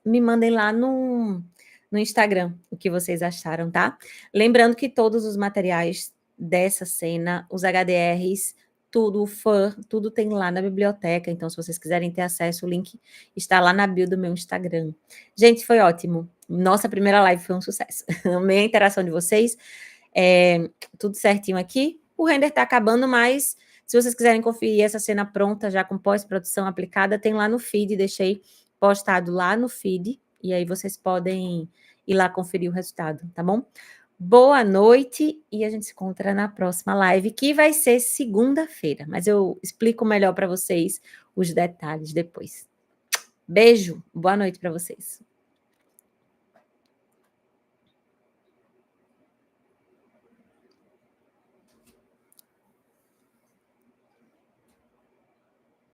me mandem lá no Instagram o que vocês acharam, tá? Lembrando que todos os materiais dessa cena, os HDRs, tudo, o fã, tudo tem lá na biblioteca. Então, se vocês quiserem ter acesso, o link está lá na bio do meu Instagram. Gente, foi ótimo. Nossa primeira live foi um sucesso. Amei a interação de vocês. Tudo certinho aqui. O render está acabando, mas se vocês quiserem conferir essa cena pronta, já com pós-produção aplicada, tem lá no feed, deixei postado lá no feed, e aí vocês podem ir lá conferir o resultado, tá bom? Boa noite, e a gente se encontra na próxima live, que vai ser segunda-feira, mas eu explico melhor para vocês os detalhes depois. Beijo, boa noite para vocês.